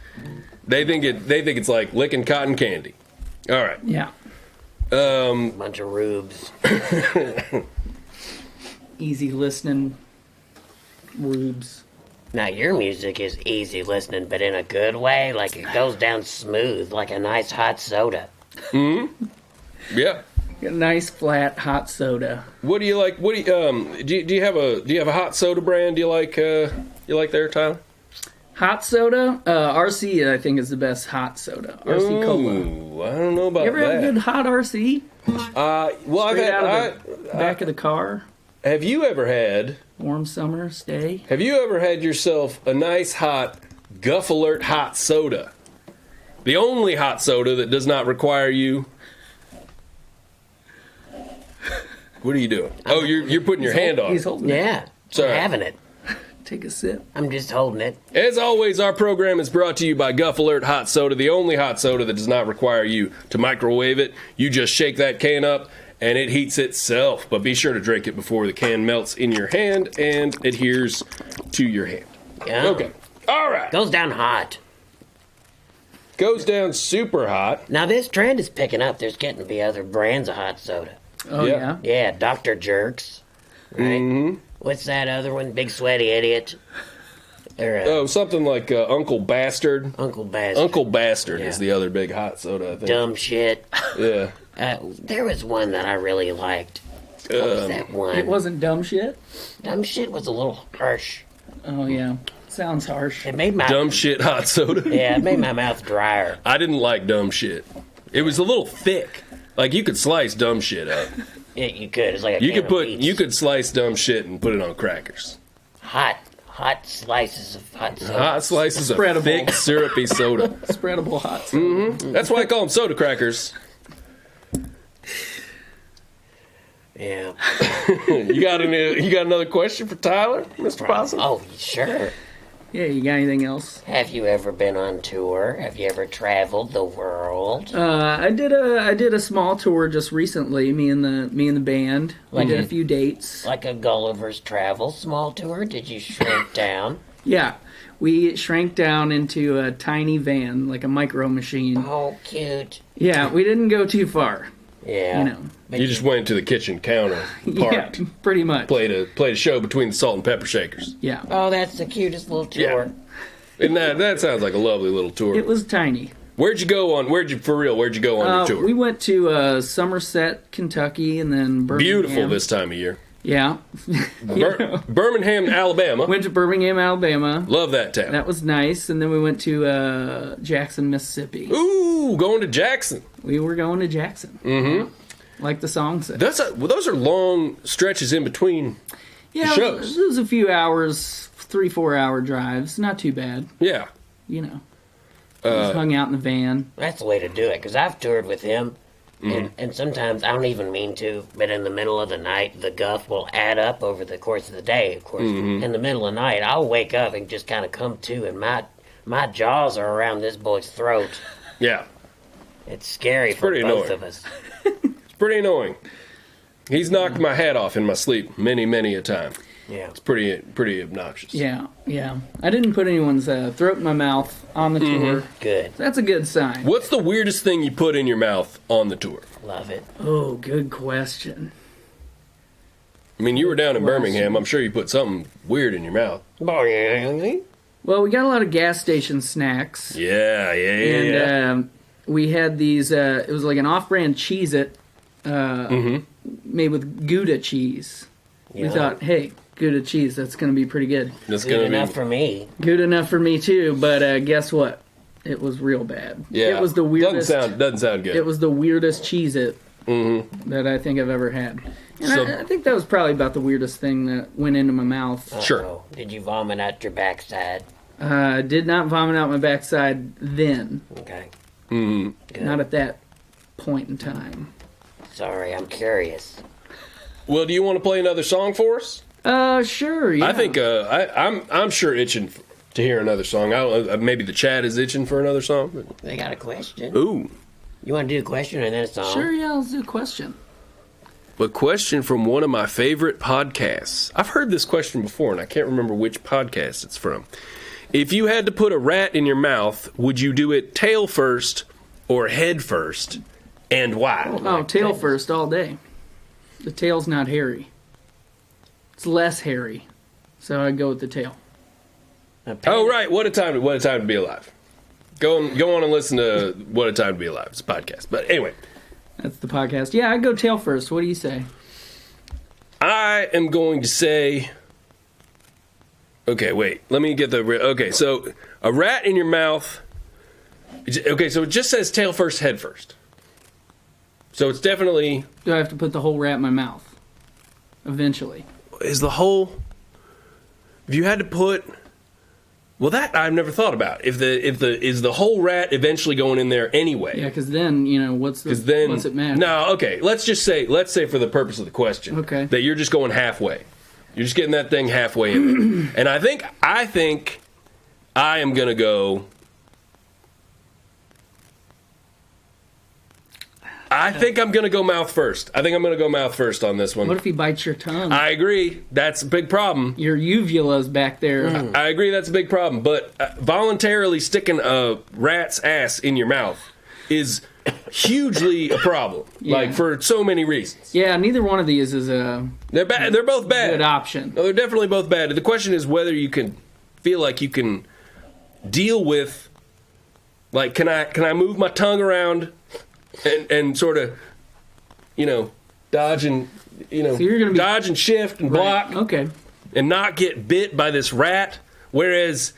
They think it's like licking cotton candy. All right. Yeah. Bunch of rubes. Easy listening rubes. Now your music is easy listening, but in a good way. Like it goes down smooth, like a nice hot soda. Yeah. A nice flat hot soda. What do you like? What do you have a hot soda brand you like there, Tyler? Hot soda? RC, I think, is the best hot soda. RC Cola. Ooh, I don't know about You ever that. have a good hot RC? Well, I've Straight had. out of the back of the car. Have you ever had Warm summer, stay. yourself a nice hot Guff Alert hot soda? The only hot soda that does not require you. What are you doing? Oh, you're putting your hand on He's it. holding it. Yeah. Sorry. I'm having it. Take a sip. I'm just holding it. As always, our program is brought to you by Guff Alert Hot Soda, the only hot soda that does not require you to microwave it. You just shake that can up, and it heats itself. But be sure to drink it before the can melts in your hand and adheres to your hand. Yeah. Okay. All right. Goes down hot. Goes down super hot. Now this trend is picking up. There's getting to be other brands of hot soda. Oh, Yeah. yeah? Yeah, Dr. Jerks. Right? Mm-hmm. What's that other one? Big Sweaty Idiot? Or Oh, something like Uncle Bastard. Uncle Bastard. Uncle Bastard is Yeah. the other big hot soda, I think. Dumb shit. Yeah. There was one that I really liked. What was that one? It wasn't dumb shit? Dumb shit was a little harsh. Oh, yeah. Sounds harsh. It made my Dumb shit hot soda. Yeah, it made my mouth drier. I didn't like dumb shit. It was a little thick. Like you could slice dumb shit up. You could. It's like a You can could of put beets. you could slice dumb shit and put it on crackers. hot slices of hot soda. Hot slices of Spreadable. thick syrupy soda. Spreadable hot soda. That's why I call them soda crackers. Yeah. You got another question for Tyler, Mr. Possum? Oh, sure. Yeah, you got anything else? Have you ever been on tour? Have you ever traveled the world? I did a small tour just recently. Me and the band. We did a few dates. Like a Gulliver's Travel small tour? Did you shrink down? Yeah, we shrank down into a tiny van, like a micro machine. Oh, cute. Yeah, we didn't go too far. Yeah. You know. But You just went to the kitchen counter, parked, Yeah, pretty much. played a show between the salt and pepper shakers. Yeah, Oh, that's the cutest little tour. And that sounds like a lovely little tour. it was tiny. Where'd you go on your tour? We went to Somerset, Kentucky, and then Birmingham. Beautiful this time of year. Yeah. Birmingham, Alabama. Went to Birmingham, Alabama. Love that town. That was nice. And then we went to Jackson, Mississippi. Ooh, going to Jackson. We were going to Jackson. Mm-hmm. Like the song said. Those are long stretches in between. Yeah, shows. It was a few hours, 3-4 hour drives. Not too bad, Yeah. you know. Just hung out in the van. That's the way to do it, because I've toured with him, and sometimes I don't even mean to, but in the middle of the night, the guff will add up over the course of the day, of course. In the middle of the night, I'll wake up and just kind of come to, and my jaws are around this boy's throat. Yeah. It's scary for pretty both annoying. of us. It's pretty annoying. He's knocked my hat off in my sleep many, many a time. Yeah. It's pretty obnoxious. Yeah. I didn't put anyone's throat in my mouth on the tour. Good. That's a good sign. What's the weirdest thing you put in your mouth on the tour? Love it. Oh, good question. I mean, you were down in Birmingham. I'm sure you put something weird in your mouth. Well, we got a lot of gas station snacks. Yeah. And we had these. It was like an off-brand Cheez-It made with Gouda cheese. Yeah. We thought, hey, Gouda cheese, that's going to be pretty good. That's Good enough for me. Good enough for me too, but guess what? It was real bad. Yeah, it was the weirdest. Doesn't sound good. It was the weirdest Cheez-It that I think I've ever had. And So- I think that was probably about the weirdest thing that went into my mouth. Sure. Uh-oh. Did you vomit out your backside? Did not vomit out my backside then. Okay. Mm-hmm. Good. Not at that point in time. Sorry, I'm curious. Well, do you want to play another song for us? Sure. Yeah. I think I'm sure itching to hear another song. Maybe the chat is itching for another song. But... They got a question. Ooh, You want to do a question and then a song? Sure. Yeah. Let's do a question. a question from one of my favorite podcasts. I've heard this question before, and I can't remember which podcast it's from. If you had to put a rat in your mouth, would you do it tail first or head first, and why? Oh, tail first all day. The tail's not hairy. It's less hairy, so I'd go with the tail. Oh, right. What a time to be alive. Go on and listen to What a Time to Be Alive. It's a podcast. But anyway, That's the podcast. Yeah, I'd go tail first. What do you say? I am going to say... Okay, wait. Let me get the... Okay, so a rat in your mouth... Okay, so it just says tail first, head first. So it's definitely... Do I have to put the whole rat in my mouth? Eventually. Is the whole... If you had to put... Well, that I've never thought about. Is the whole rat eventually going in there anyway? Yeah, because then, what's it matter? No, okay. Let's say for the purpose of the question, Okay. that you're just going halfway. You're just getting that thing halfway in there. And I think I am gonna go. I think I'm gonna go mouth first. I think I'm gonna go mouth first on this one. What if he bites your tongue? I agree. That's a big problem. Your uvula's back there. I agree that's a big problem, but voluntarily sticking a rat's ass in your mouth is hugely a problem. Yeah. Like, for so many reasons. Yeah, neither one of these is a They're bad. They're both bad. good option. No, they're definitely both bad. The question is whether you can feel like you can deal with, like, can I move my tongue around and sort of, dodge and, So you're gonna be- dodge and shift and block Right. Okay. and not get bit by this rat, whereas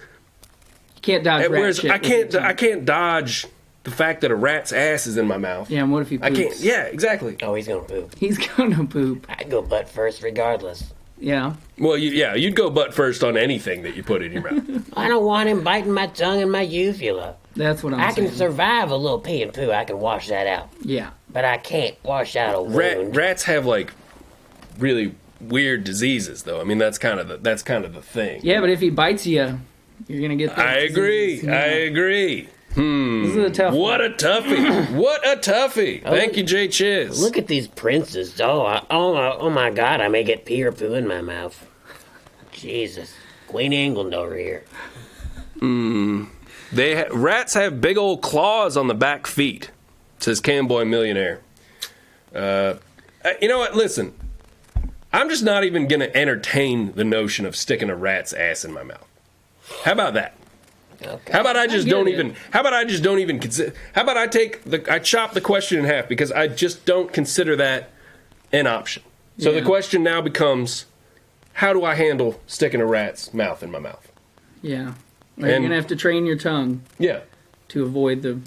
You can't dodge rat whereas shit I with your tongue. can't dodge the fact that a rat's ass is in my mouth. Yeah, and what if he poops? I can't. Yeah, exactly. Oh, he's gonna poop. He's gonna poop. I'd go butt first regardless. Yeah. Well, you'd go butt first on anything that you put in your mouth. I don't want him biting my tongue and my uvula. That's what I'm I saying. can survive a little pee and poo. I can wash that out. Yeah. But I can't wash out a wound. Rats have like really weird diseases, though. I mean, that's kind of the thing. Yeah, but if he bites you, you're gonna get. I agree. Yeah. I agree. This is a tough one. What a toughie! What a toughie! Thank you, Jay Chiz. Look at these princes. Oh my God! I may get pee or poo in my mouth. Jesus, Queen England over here. Rats have big old claws on the back feet, says Camboy Millionaire. You know what? Listen, I'm just not even going to entertain the notion of sticking a rat's ass in my mouth. How about that? Okay. How about I just get don't it. even? How about I just don't even consider? How about I chop the question in half because I just don't consider that an option. So Yeah. the question now becomes, how do I handle sticking a rat's mouth in my mouth? Yeah. You're And- gonna have to train your tongue Yeah. to avoid the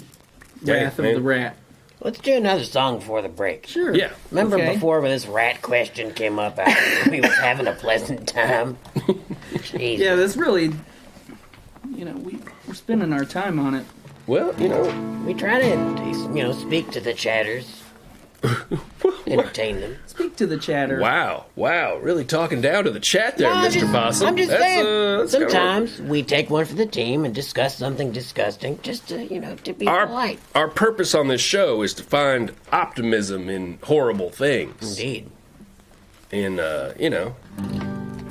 wrath of man. the rat. Let's do another song before the break. Sure. Yeah. Remember Okay. before when this rat question came up, we was having a pleasant time. Jeez. Yeah, that's really. We're spending our time on it. Well, We try to, speak to the chatters, entertain them. Speak to the chatter. wow, really talking down to the chat there, No, Mr. Possum. I'm just That's, saying. that's kinda Sometimes we take one for the team and discuss something disgusting, just to to be polite. our purpose on this show is to find optimism in horrible things. Indeed. In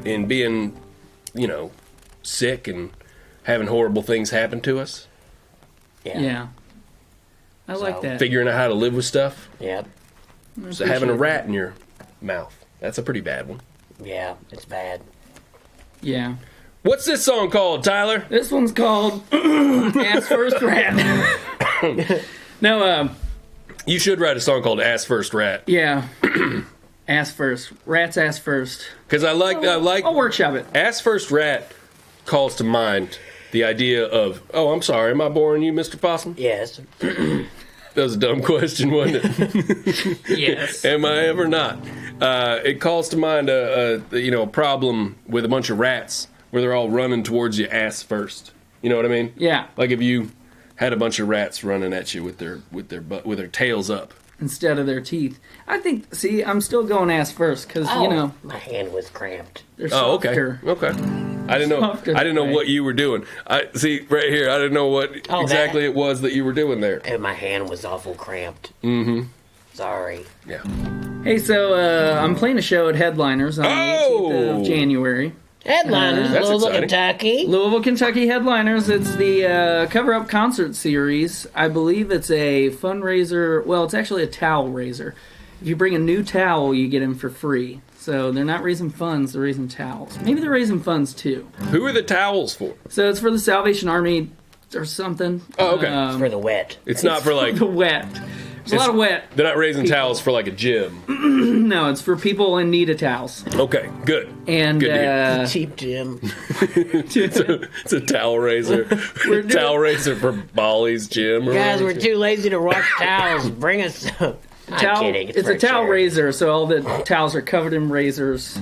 in being, sick and having horrible things happen to us. Yeah. I like So- that. Figuring out how to live with stuff. Yep. So having a rat in your mouth. That's a pretty bad one. Yeah, it's bad. Yeah. What's this song called, Tyler? This one's called Ass First Rat. No, You should write a song called "Ass First Rat" yeah. Ass first. Rat's ass first. because I like I'll workshop it. "Ass First Rat" calls to mind the idea of. Oh, I'm sorry. Am I boring you, Mr. Possum? Yes. That was a dumb question, wasn't it? Yes. Am I ever not? It calls to mind a problem with a bunch of rats where they're all running towards you ass first. You know what I mean? Yeah. Like if you had a bunch of rats running at you with their tails up. Instead of their teeth. I think, see, I'm still going ass first because, My hand was cramped. they're Oh, okay. softer. Okay. I didn't know. Softer I didn't know way. what you were doing. I see right here. I didn't know what exactly it was that you were doing there. And my hand was awful cramped. Mm-hmm. Sorry. Yeah. Hey, so I'm playing a show at Headliners on the 18th of January. Headliners, That's Louisville, exciting. Kentucky. Louisville, Kentucky Headliners. It's the Cover Up Concert Series. I believe it's a fundraiser. Well, it's actually a towel raiser. If you bring a new towel, you get them for free. So they're not raising funds, they're raising towels. Maybe they're raising funds too. Who are the towels for? So it's for the Salvation Army or something. Oh, okay. For the wet. It's not for like. the wet. There's a lot of wet. They're not raising towels for like a gym. No, it's for people in need of towels. Okay, good. And Good to hear. Cheap Jim. It's a towel raiser. Towel raiser for Bolly's gym. Or Guys, we're too lazy to wash towels. Bring us some. I'm kidding. It's for a towel charity. raiser, so all the towels are covered in razors.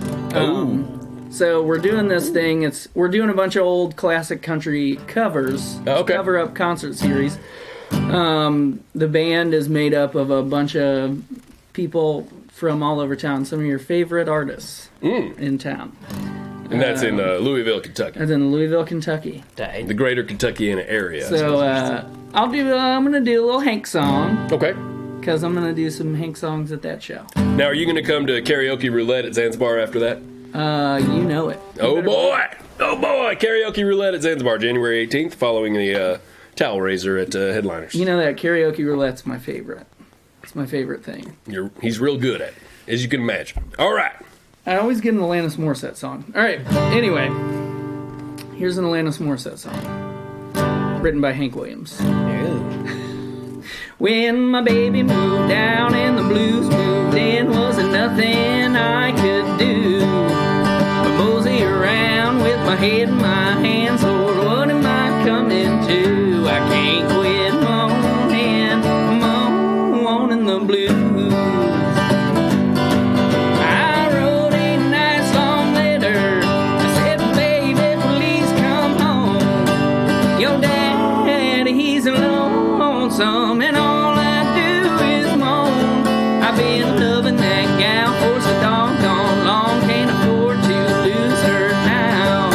So we're doing this thing. We're doing a bunch of old classic country covers. Okay. Cover Up Concert Series. The band is made up of a bunch of people from all over town. Some of your favorite artists in town. And that's in Louisville, Kentucky. That's in Louisville, Kentucky. The greater Kentuckiana area. So I'm gonna do a little Hank song Okay. because I'm gonna do some Hank songs at that show. Now, are you going to come to karaoke roulette at Zanzibar after that? You know it. Oh boy! Oh boy! Karaoke roulette at Zanzibar, January 18th, following the towel raiser at Headliners. You know that karaoke roulette's my favorite. It's my favorite thing. He's real good at it, as you can imagine. All right. I always get an Alanis Morissette song. All right. Anyway, here's an Alanis Morissette song, written by Hank Williams. When my baby moved down and the blues moved in, wasn't nothing I could do but mosey around with my head in my hands. Lord, what am I coming to? I can't quit moaning the blues. I wrote a nice long letter. I said, baby, please come home. Your daddy, he's lonesome, and all I do is moan. I've been loving that gal for so doggone long, can't afford to lose her now. I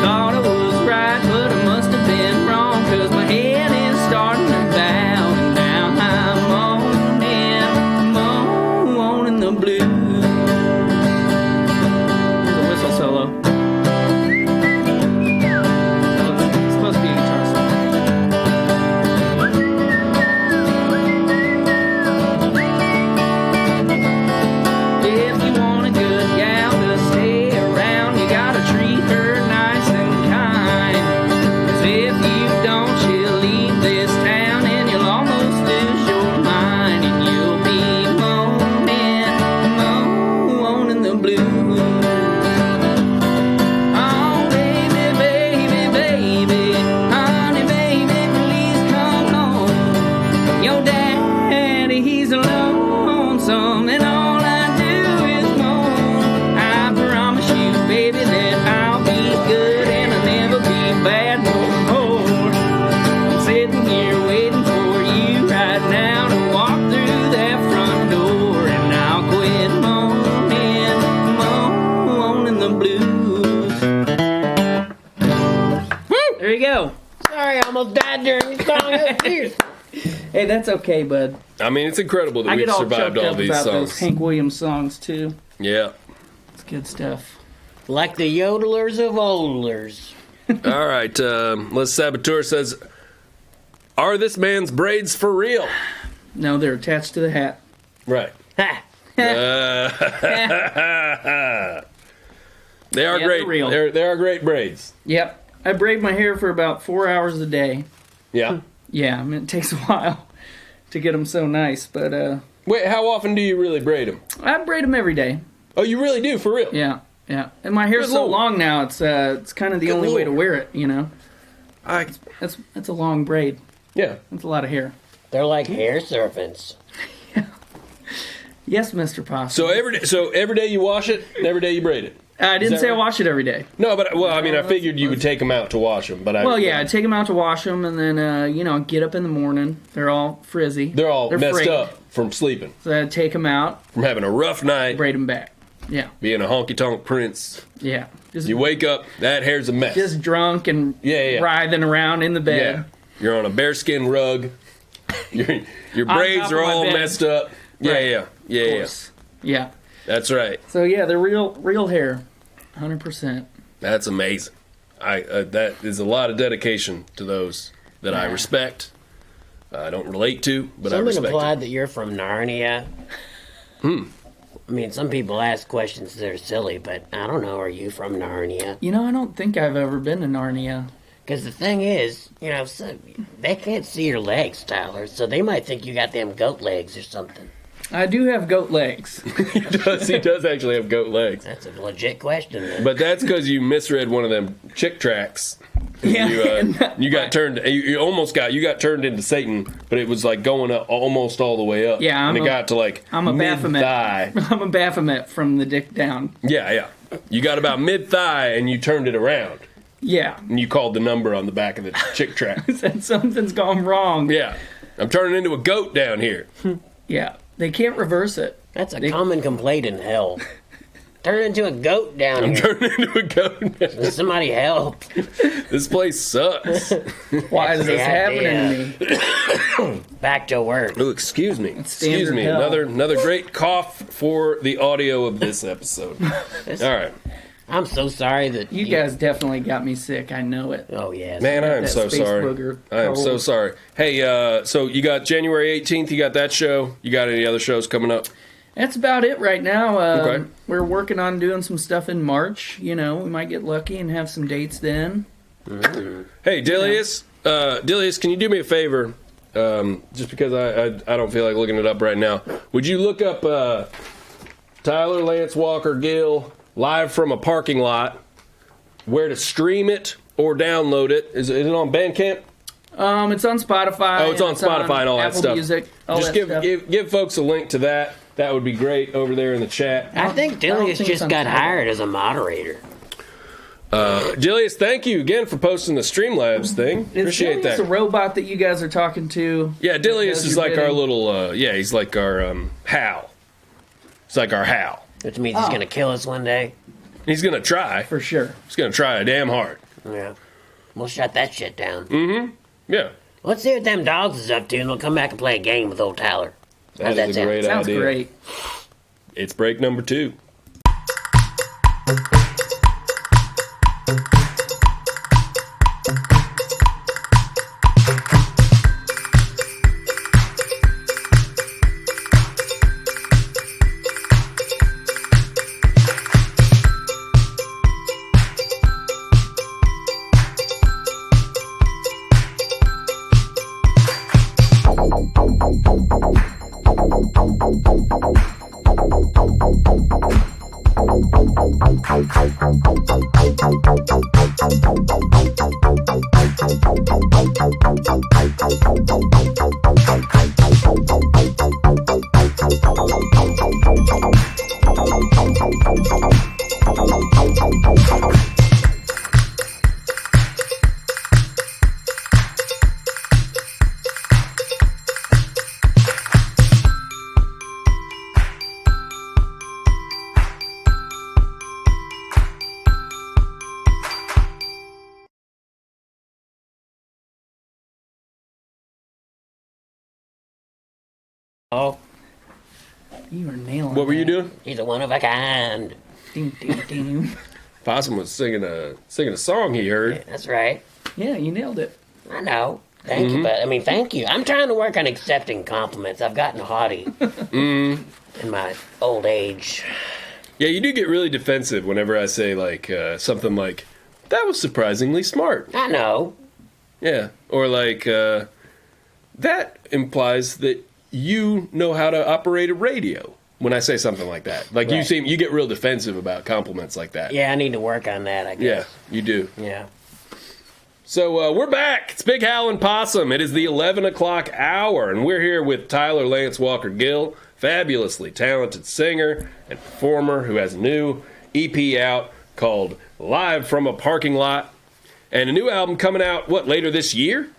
thought I was right, but I must have been wrong, 'cause my head is starting to bow, and now I'm moaning the blues. There's a whistle solo. It's supposed to be a guitar solo. If you want a good gal to stay around, you gotta treat her nice and kind. 'Cause if you don't, she'll leave this town and you'll almost lose your mind, and you'll be moaning the blues. Oh, baby, baby, baby, honey, baby, please come home. Your daddy, he's lonesome, and all I do is moan. I promise you, baby, that I'll be good and I'll never be bad no more. I'm sitting here waiting for you right now to walk through that front door, and I'll quit moaning the blues. There you go. Sorry, I almost died during the song. Hey, that's okay, bud. I mean, it's incredible that I we've get all survived choked all up these about songs. those Hank Williams songs too. Yeah. It's good stuff. Like the yodelers of olders. All right. Les Saboteur says, "Are this man's braids for real?" No, they're attached to the hat. Right. Ha! They are Yeah, great. they're real. They are great braids. Yep. I braid my hair for about 4 hours a day. Yeah. Yeah, I mean, it takes a while. to get them so nice. But Wait, how often do you really braid them? I braid them every day. Oh, you really do, for real? Yeah. And my hair's so long now, it's kind of the only way to wear it, you know? That's a long braid. Yeah. That's a lot of hair. They're like hair serpents. Yes, Mr. Possum. So every day you wash it, and every day you braid it? I didn't say I right? wash it every day. No, but, I figured you would take them out to wash them. But I take them out to wash them, and then, get up in the morning. They're all frizzy. They're messed frayed. up from sleeping. So I take them out, From having a rough night. braid them back. Yeah. Being a honky-tonk prince. Yeah. You wake up, that hair's a mess. Just drunk and Yeah. writhing around in the bed. Yeah. You're on a bearskin rug. Your braids are all messed up. Right. Yeah. Yeah. That's right. So yeah, they're real hair, 100%. That's amazing. That is a lot of dedication to those that I respect. I don't relate to, but I Someone respect. implied that you're from Narnia. I mean, some people ask questions that are silly, but I don't know. Are you from Narnia? I don't think I've ever been to Narnia. Because the thing is, they can't see your legs, Tyler, so they might think you got them goat legs or something. I do have goat legs. He does actually have goat legs. That's a legit question, then. But that's because you misread one of them chick tracks. Yeah. You got turned. You got turned into Satan, but it was like going up almost all the way up. Yeah, and it got to like I'm a mid-thigh. Baphomet. I'm a Baphomet from the dick down. Yeah. You got about mid-thigh and you turned it around. Yeah. And you called the number on the back of the chick track. Said something's gone wrong. Yeah. I'm turning into a goat down here. Yeah. They can't reverse it. That's a common complaint in hell. Turn into a goat down I'm here. turning into a goat. Somebody help. This place sucks. Why is That's the this happening to me? Back to work. Oh, excuse me. Excuse standard me. hell. Another great cough for the audio of this episode. All right. I'm so sorry that You guys definitely got me sick. I know it. Oh, yes. Man, I am That so space sorry. booger I am so cold. sorry. Hey, so you got January 18th, you got that show. You got any other shows coming up? That's about it right now. Okay. We're working on doing some stuff in March. We might get lucky and have some dates then. Hey, Dilius, can you do me a favor? Just because I don't feel like looking it up right now. Would you look up Tyler Lance Walker Gill live from a parking lot, where to stream it or download it? Is it on Bandcamp? It's on Spotify. Oh, it's on Spotify and all that Apple stuff. Music, all Just that stuff. give folks a link to that. That would be great over there in the chat. I think I don't Dillius think just it's got on hired as a moderator. Dilius, thank you again for posting the Streamlabs thing. Appreciate It's that. a robot that you guys are talking to. Yeah, Dilius does is your like our bidding. little, he's like our Hal. It's like our Hal. Which means he's going to kill us one day. He's going to try. For sure. He's going to try damn hard. Yeah. We'll shut that shit down. Yeah. Let's see what them dogs is up to, and we'll come back and play a game with old Tyler. How's That is a sound? great Sounds idea. great. It's break number 2. Oh, You are nailing What were you that. doing? he's a one of a kind. Ding, ding, ding. Possum was singing a song he heard. That's right. Yeah, you nailed it. I know. Thank you, but thank you. I'm trying to work on accepting compliments. I've gotten haughty in my old age. Yeah, you do get really defensive whenever I say like something like, "That was surprisingly smart." I know. Yeah, or like that implies that you know how to operate a radio. When I say something like that, like Right. you get real defensive about compliments like that. Yeah, I need to work on that, I Yeah, guess. you do. Yeah. So we're back. It's Big Hal and Possum. It is the 11 o'clock hour, and we're here with Tyler Lance Walker Gill, fabulously talented singer and performer who has a new EP out called Live from a Parking Lot, and a new album coming out, later this year?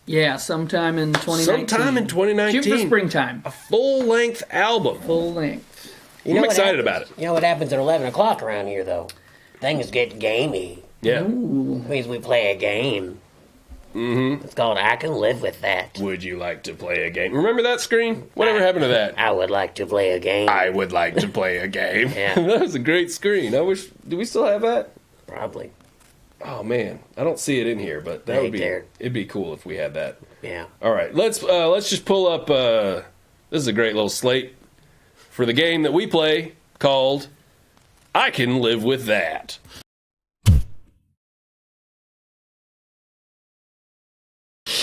Yeah, sometime in 2019. Sometime in 2019. Shoot for springtime. A full-length album. Full length. You know I'm what excited happens- about it. You know what happens at 11 o'clock around here, though? Things get gamey. Yeah. It means we play a game. Mm-hmm. It's called I Can Live With That. Would you like to play a game? Remember that screen? Whatever happened to that? I would like to play a game. I would like to play a game. Yeah. That was a great screen. I wish. Do we still have that? Probably. Oh man, I don't see it in here, but that Hey, would be. there. It'd be cool if we had that. Yeah. All right, let's just pull up. This is a great little slate for the game that we play called "I Can Live With That."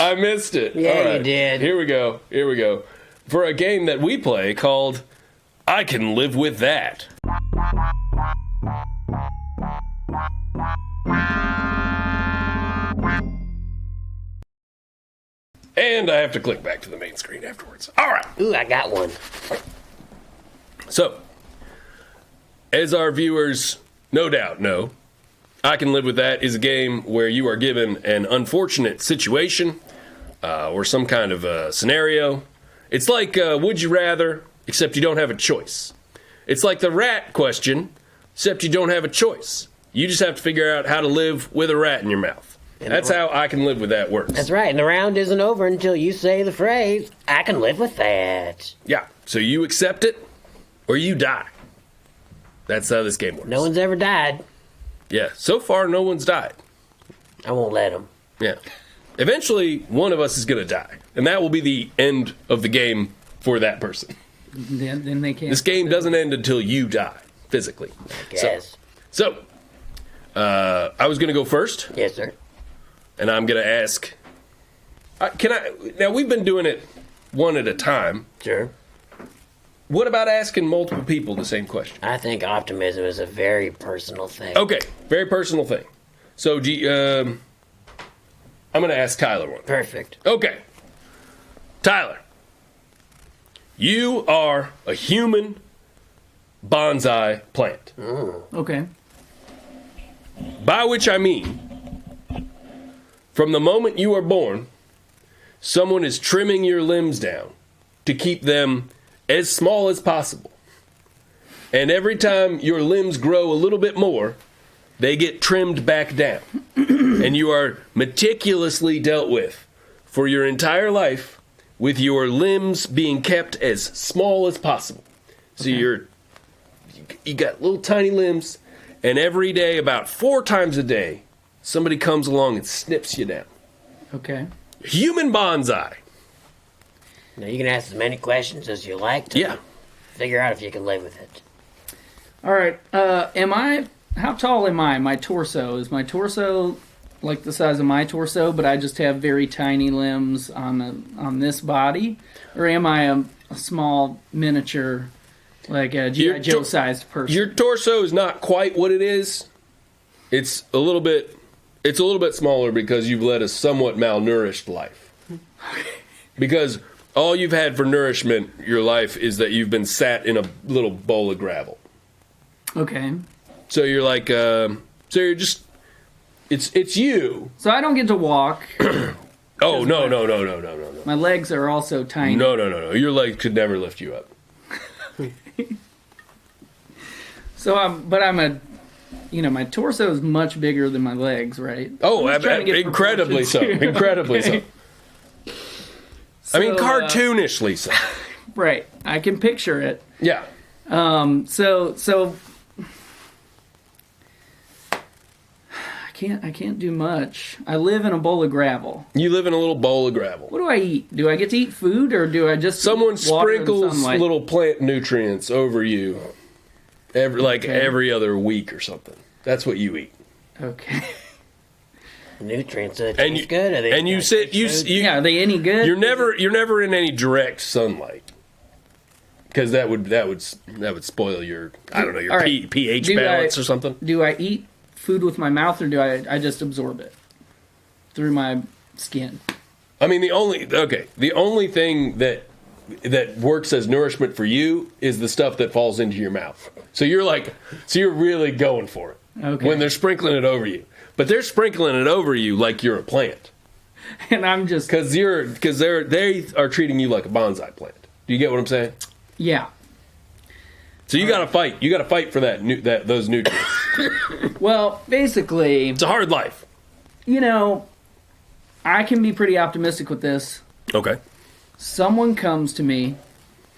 I missed it. Yeah, All right. you did. Here we go. Here we go. For a game that we play called "I Can Live With That." And I have to click back to the main screen afterwards. All right. Ooh, I got one. So, as our viewers no doubt know, I Can Live With That is a game where you are given an unfortunate situation or some kind of scenario. It's like Would You Rather, except you don't have a choice. It's like the rat question, except you don't have a choice. You just have to figure out how to live with a rat in your mouth. That's how I Can Live With That works. That's right, and the round isn't over until you say the phrase, I can live with that. Yeah, so you accept it or you die. That's how this game works. No one's ever died. Yeah, so far no one's died. I won't let them. Yeah. Eventually, one of us is going to die. And that will be the end of the game for that person. Then they can't. This game doesn't end until you die, physically. Yes. So I was going to go first, Yes, sir. and I'm going to ask... Now, we've been doing it one at a time. Sure. What about asking multiple people the same question? I think optimism is a very personal thing. Okay, very personal thing. So, I'm going to ask Tyler one. Perfect. Okay. Tyler, you are a human bonsai plant. Okay. By which I mean, from the moment you are born, someone is trimming your limbs down to keep them as small as possible. And every time your limbs grow a little bit more, they get trimmed back down. And you are meticulously dealt with for your entire life with your limbs being kept as small as possible. So you got little tiny limbs, and every day, about 4 times a day, somebody comes along and snips you down. Okay. Human bonsai. Now, you can ask as many questions as you like to Yeah. figure out if you can live with it. All right. How tall am I? My torso. Is my torso like the size of my torso, but I just have very tiny limbs on this body? Or am I a small miniature, like a G.I. Joe-sized person? Your torso is not quite what it is. It's a little bit smaller because you've led a somewhat malnourished life. Because all you've had for nourishment your life is that you've been sat in a little bowl of gravel. Okay. So you're like, you're just, it's you. So I don't get to walk. Oh, no. My legs are also tiny. No. Your leg could never lift you up. So my torso is much bigger than my legs, right? Oh, I'm just trying to get incredibly so. proportions here. Incredibly Okay. so. I mean, So, cartoonishly so. Right. I can picture it. Yeah. So I can't do much. I live in a bowl of gravel. You live in a little bowl of gravel. What do I eat? Do I get to eat food, or do I just Someone eat water and sprinkles sunlight? little plant nutrients over you every other week or something. That's what you eat. Okay. nutrients. So it And tastes good. Are they and you good said you food? Yeah, are they any good? you're never in any direct sunlight. Because that would spoil your your All right. pH Do balance I- or something. Do I eat food with my mouth, or do I just absorb it through my skin? I mean, the only thing that works as nourishment for you is the stuff that falls into your mouth. So you're really going for it Okay. when they're sprinkling it over you. But they're sprinkling it over you like you're a plant And I'm just because they are treating you like a bonsai plant. Do you get what I'm saying? yeah. So you got to fight. You got to fight for those nutrients. Well, basically, It's a hard life. I can be pretty optimistic with this. Okay. Someone comes to me,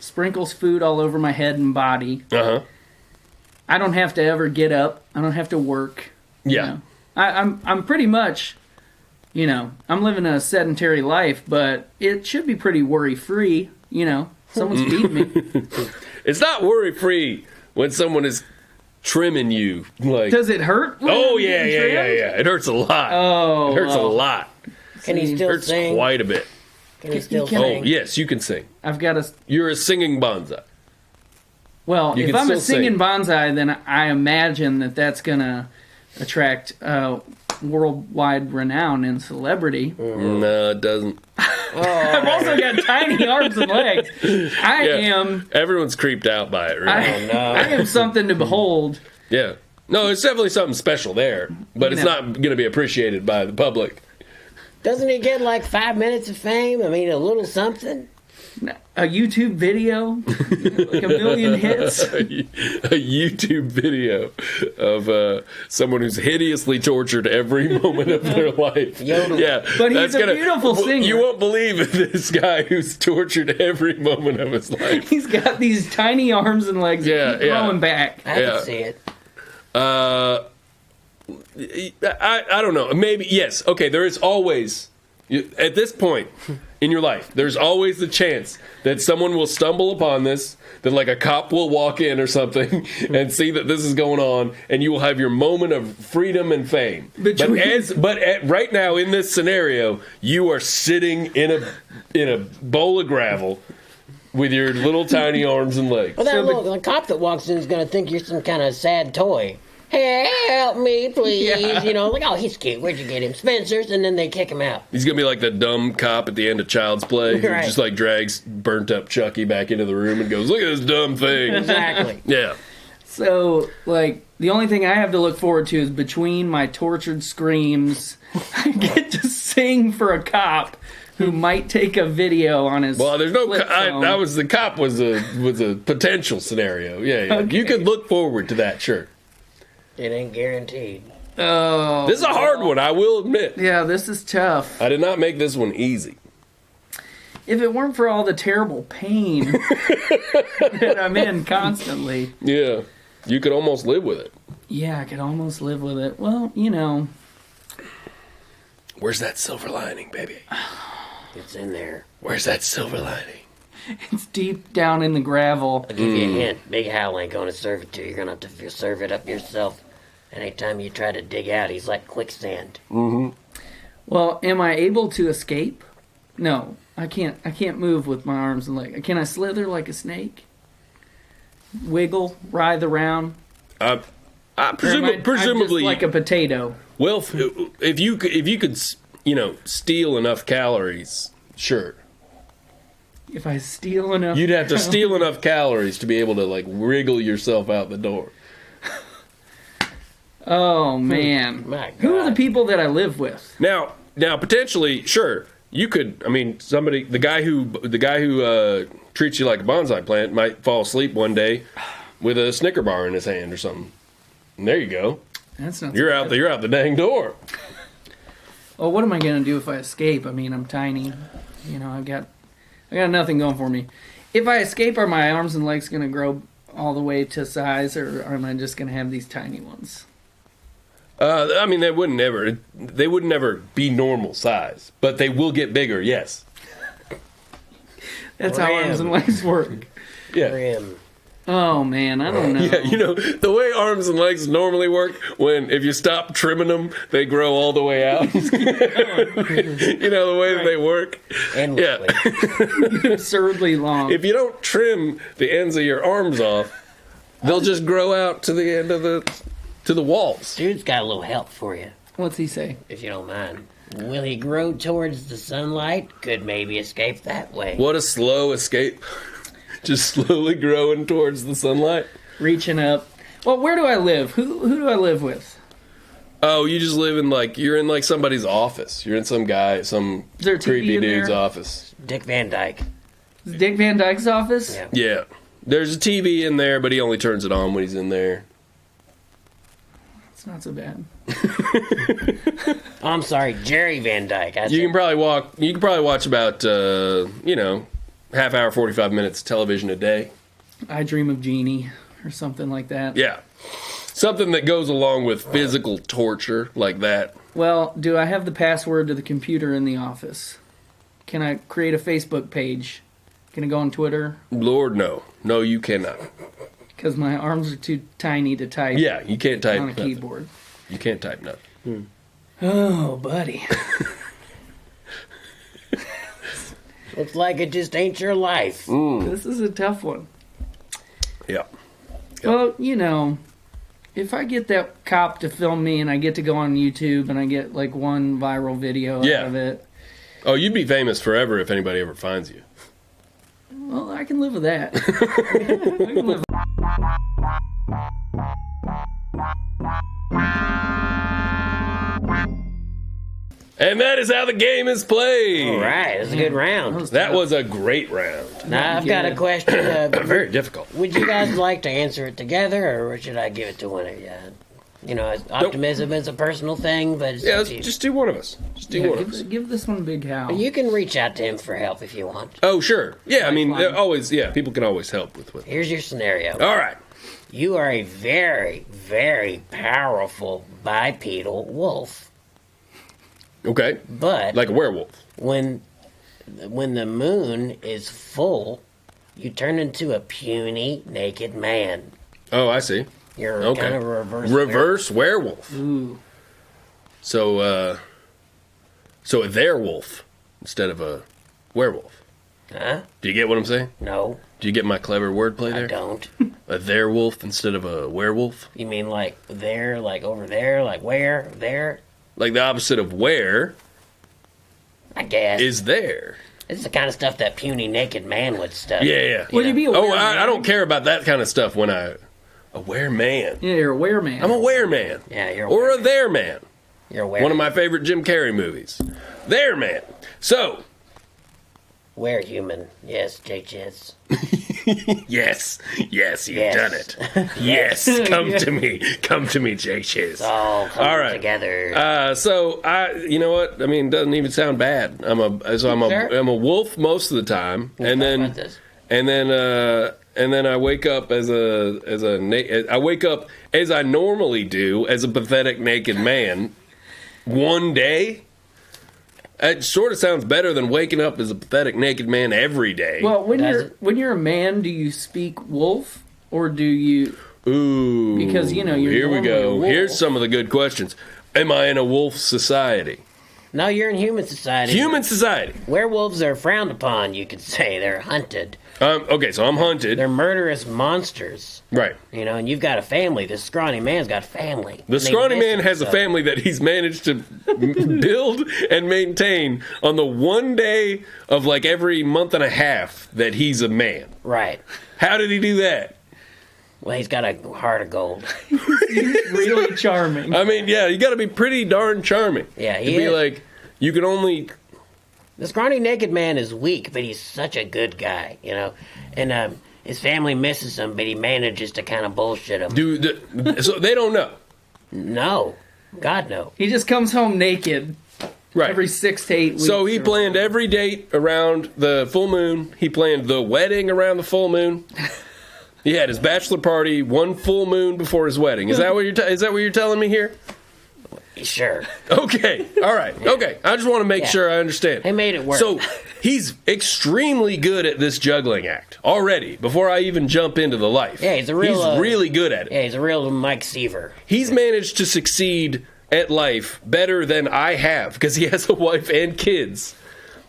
sprinkles food all over my head and body. Uh-huh. I don't have to ever get up. I don't have to work. Yeah. I'm pretty much, I'm living a sedentary life, but it should be pretty worry-free, Someone's feeding me. It's not worry-free when someone is trimming you. Like, Does it hurt? when oh, I'm yeah. getting trimmed? It hurts a lot. Oh, It hurts a well, lot. Can he It still hurts sing? quite a bit. Can he still Can sing? Oh, yes, you can sing. I've got to. You're a singing bonsai. Well, You if can I'm a still singing sing. bonsai, then I imagine that's going to attract worldwide renown and celebrity. No, it doesn't. I've also got tiny arms and legs. I am. Everyone's creeped out by it, I, right? I am something to behold. Yeah. No, it's definitely something special there, but it's No. not going to be appreciated by the public. Doesn't he get like 5 minutes of fame? I mean, a little something. A YouTube video, like a million hits. A YouTube video of someone who's hideously tortured every moment of their life. Yodel. Yeah, But he's a beautiful singer. You won't believe this guy who's tortured every moment of his life. He's got these tiny arms and legs Yeah, that keep yeah. growing back. I Yeah. can see it. I don't know. Maybe yes. Okay, there is always at this point in your life, there's always the chance that someone will stumble upon this, that like a cop will walk in or something and see that this is going on, and you will have your moment of freedom and fame. Right now in this scenario, you are sitting in a bowl of gravel with your little tiny arms and legs. Well, the cop that walks in is going to think you're some kind of sad toy. Hey, help me, please. Yeah. Like, oh, he's cute. Where'd you get him? Spencer's, and then they kick him out. He's gonna be like the dumb cop at the end of Child's Play, who Right. just like drags burnt up Chucky back into the room and goes, "Look at this dumb thing." Exactly. Yeah, So, like, the only thing I have to look forward to is between my tortured screams, I get to sing for a cop who might take a video on his. well, there's no. flip phone. The cop was a potential scenario. Yeah. Okay. You could look forward to that. Sure. It ain't guaranteed. Oh, This is a hard one, I will admit. yeah, this is tough. I did not make this one easy. If it weren't for all the terrible pain that I'm in constantly, Yeah, you could almost live with it. yeah, I could almost live with it. Well, Where's that silver lining, baby? It's in there. Where's that silver lining? it's deep down in the gravel. I'll give you a hint. Big Hal ain't going to serve it to you. You're going to have to serve it up yourself. Anytime you try to dig out, he's like quicksand. Well, am I able to escape? No, I can't. I can't move with my arms and legs. Can I slither like a snake? Wiggle, writhe around? Or am I'm just Presumably, like a potato. well, if you could, steal enough calories, sure. If I steal enough, You'd have to steal enough calories to be able to like wriggle yourself out the door. Oh man, My who are the God. people that I live with? Now potentially, sure, you could. I mean, the guy who treats you like a bonsai plant might fall asleep one day with a Snicker bar in his hand or something. And there you go. That's not. You're out the dang door. Oh, what am I gonna do if I escape? I mean, I'm tiny. I got nothing going for me. If I escape, are my arms and legs gonna grow all the way to size, or am I just gonna have these tiny ones? I mean, they wouldn't ever be normal size, but they will get bigger. Yes. That's how arms and legs work. Yeah. For him. Oh, man, I don't know. Yeah, you know, the way arms and legs normally work, if you stop trimming them, they grow all the way out. You know, the way that they work. Endlessly. Yeah. Absurdly long. If you don't trim the ends of your arms off, they'll just grow out to the end of the walls. Dude's got a little help for you, What's he say? if you don't mind. Will he grow towards the sunlight? Could maybe escape that way. What a slow escape. Just slowly growing towards the sunlight. Reaching up. Well, where do I live? Who do I live with? Oh, you just live in you're in somebody's office. You're in some there a TV creepy in dude's there? office. Dick Van Dyke. Is Dick Van Dyke's office? Yeah. Yeah. There's a TV in there, but he only turns it on when he's in there. It's not so bad. Oh, I'm sorry, Jerry Van Dyke. You can probably watch about half hour, 45 minutes television a day. I Dream of Jeannie or something like that. Yeah. Something that goes along with physical torture like that. Well, do I have the password to the computer in the office? Can I create a Facebook page? Can I go on Twitter? Lord, no. No, you cannot. Because my arms are too tiny to type Yeah, you can't type on a nothing. keyboard. You can't type nothing. Oh, buddy. Looks like it just ain't your life. This is a tough one. Yeah. Well, if I get that cop to film me and I get to go on YouTube and I get one viral video out of it, Oh, you'd be famous forever if anybody ever finds you. well, I can live with that. I can live. And that is how the game is played. All right, it's a good round. That was a great round. Now, I've got a question. Very difficult. Would you guys like to answer it together, or should I give it to one of you? Optimism is a personal thing, but it's Yeah, up to you. just do one of us. Just do one of us. Give this one a big howl. You can reach out to him for help if you want. Oh, sure. Yeah, I mean, Lifeline. people can always help with. Here's your scenario. All right. You are a very, very powerful bipedal wolf, Okay. but Like a werewolf. when the moon is full, you turn into a puny, naked man. Oh, I see. You're Okay. kind of a Reverse werewolf. Ooh. So a werewolf instead of a werewolf. Huh? Do you get what I'm saying? No, Do you get my clever wordplay I there? don't. A werewolf instead of a werewolf? You mean like there, like over there, like where, there? Like the opposite of where I guess. is there. It's the kind of stuff that puny naked man would study. Yeah. Would you be a Oh, wereman? I don't care about that kind of stuff when a where man. Yeah, you're a wereman. I'm a where man. Yeah, you're Or a aware. there man. You're aware. One of my favorite Jim Carrey movies. There man. So, Where human. Yes, JHS. yes, you've Yes. done it. Yes, come to me, Jay Shiz. All coming All right. together. So you know what? I mean, it doesn't even sound bad. I'm Sure. a wolf most of the time, We'll talk about this. and then I wake up I wake up as I normally do as a pathetic naked man. One day, it sort of sounds better than waking up as a pathetic naked man every day. Well, Does when you're a man, do you speak wolf or do you? Ooh, Because, you're here we normally a go. wolf. Here's some of the good questions. Am I in a wolf society? No, you're in human society. Human society. Werewolves are frowned upon, you could say. They're hunted. Okay, so I'm hunted. They're murderous monsters. Right. And you've got a family. This scrawny man's got a family. The And they scrawny miss man it, has a so- family that he's managed to build and maintain on the one day of every month and a half that he's a man. Right. How did he do that? Well, he's got a heart of gold. Really charming. I mean, yeah, you got to be pretty darn charming. Yeah, to he be is. like, you can only. The scrawny naked man is weak, but he's such a good guy, And his family misses him, but he manages to kind of bullshit him. So they don't know. No. God, no. He just comes home naked Right. every 6 to 8 weeks. So he or- planned every date around the full moon. He planned the wedding around the full moon. He had his bachelor party one full moon before his wedding. Is that what you're telling me here? Sure. Okay. All right. Okay. I just want to make Yeah. sure I understand. They made it work. So He's extremely good at this juggling act already, before I even jump into the life. Yeah, he's really good at it. Yeah, he's a real Mike Seaver. He's managed to succeed at life better than I have, because he has a wife and kids,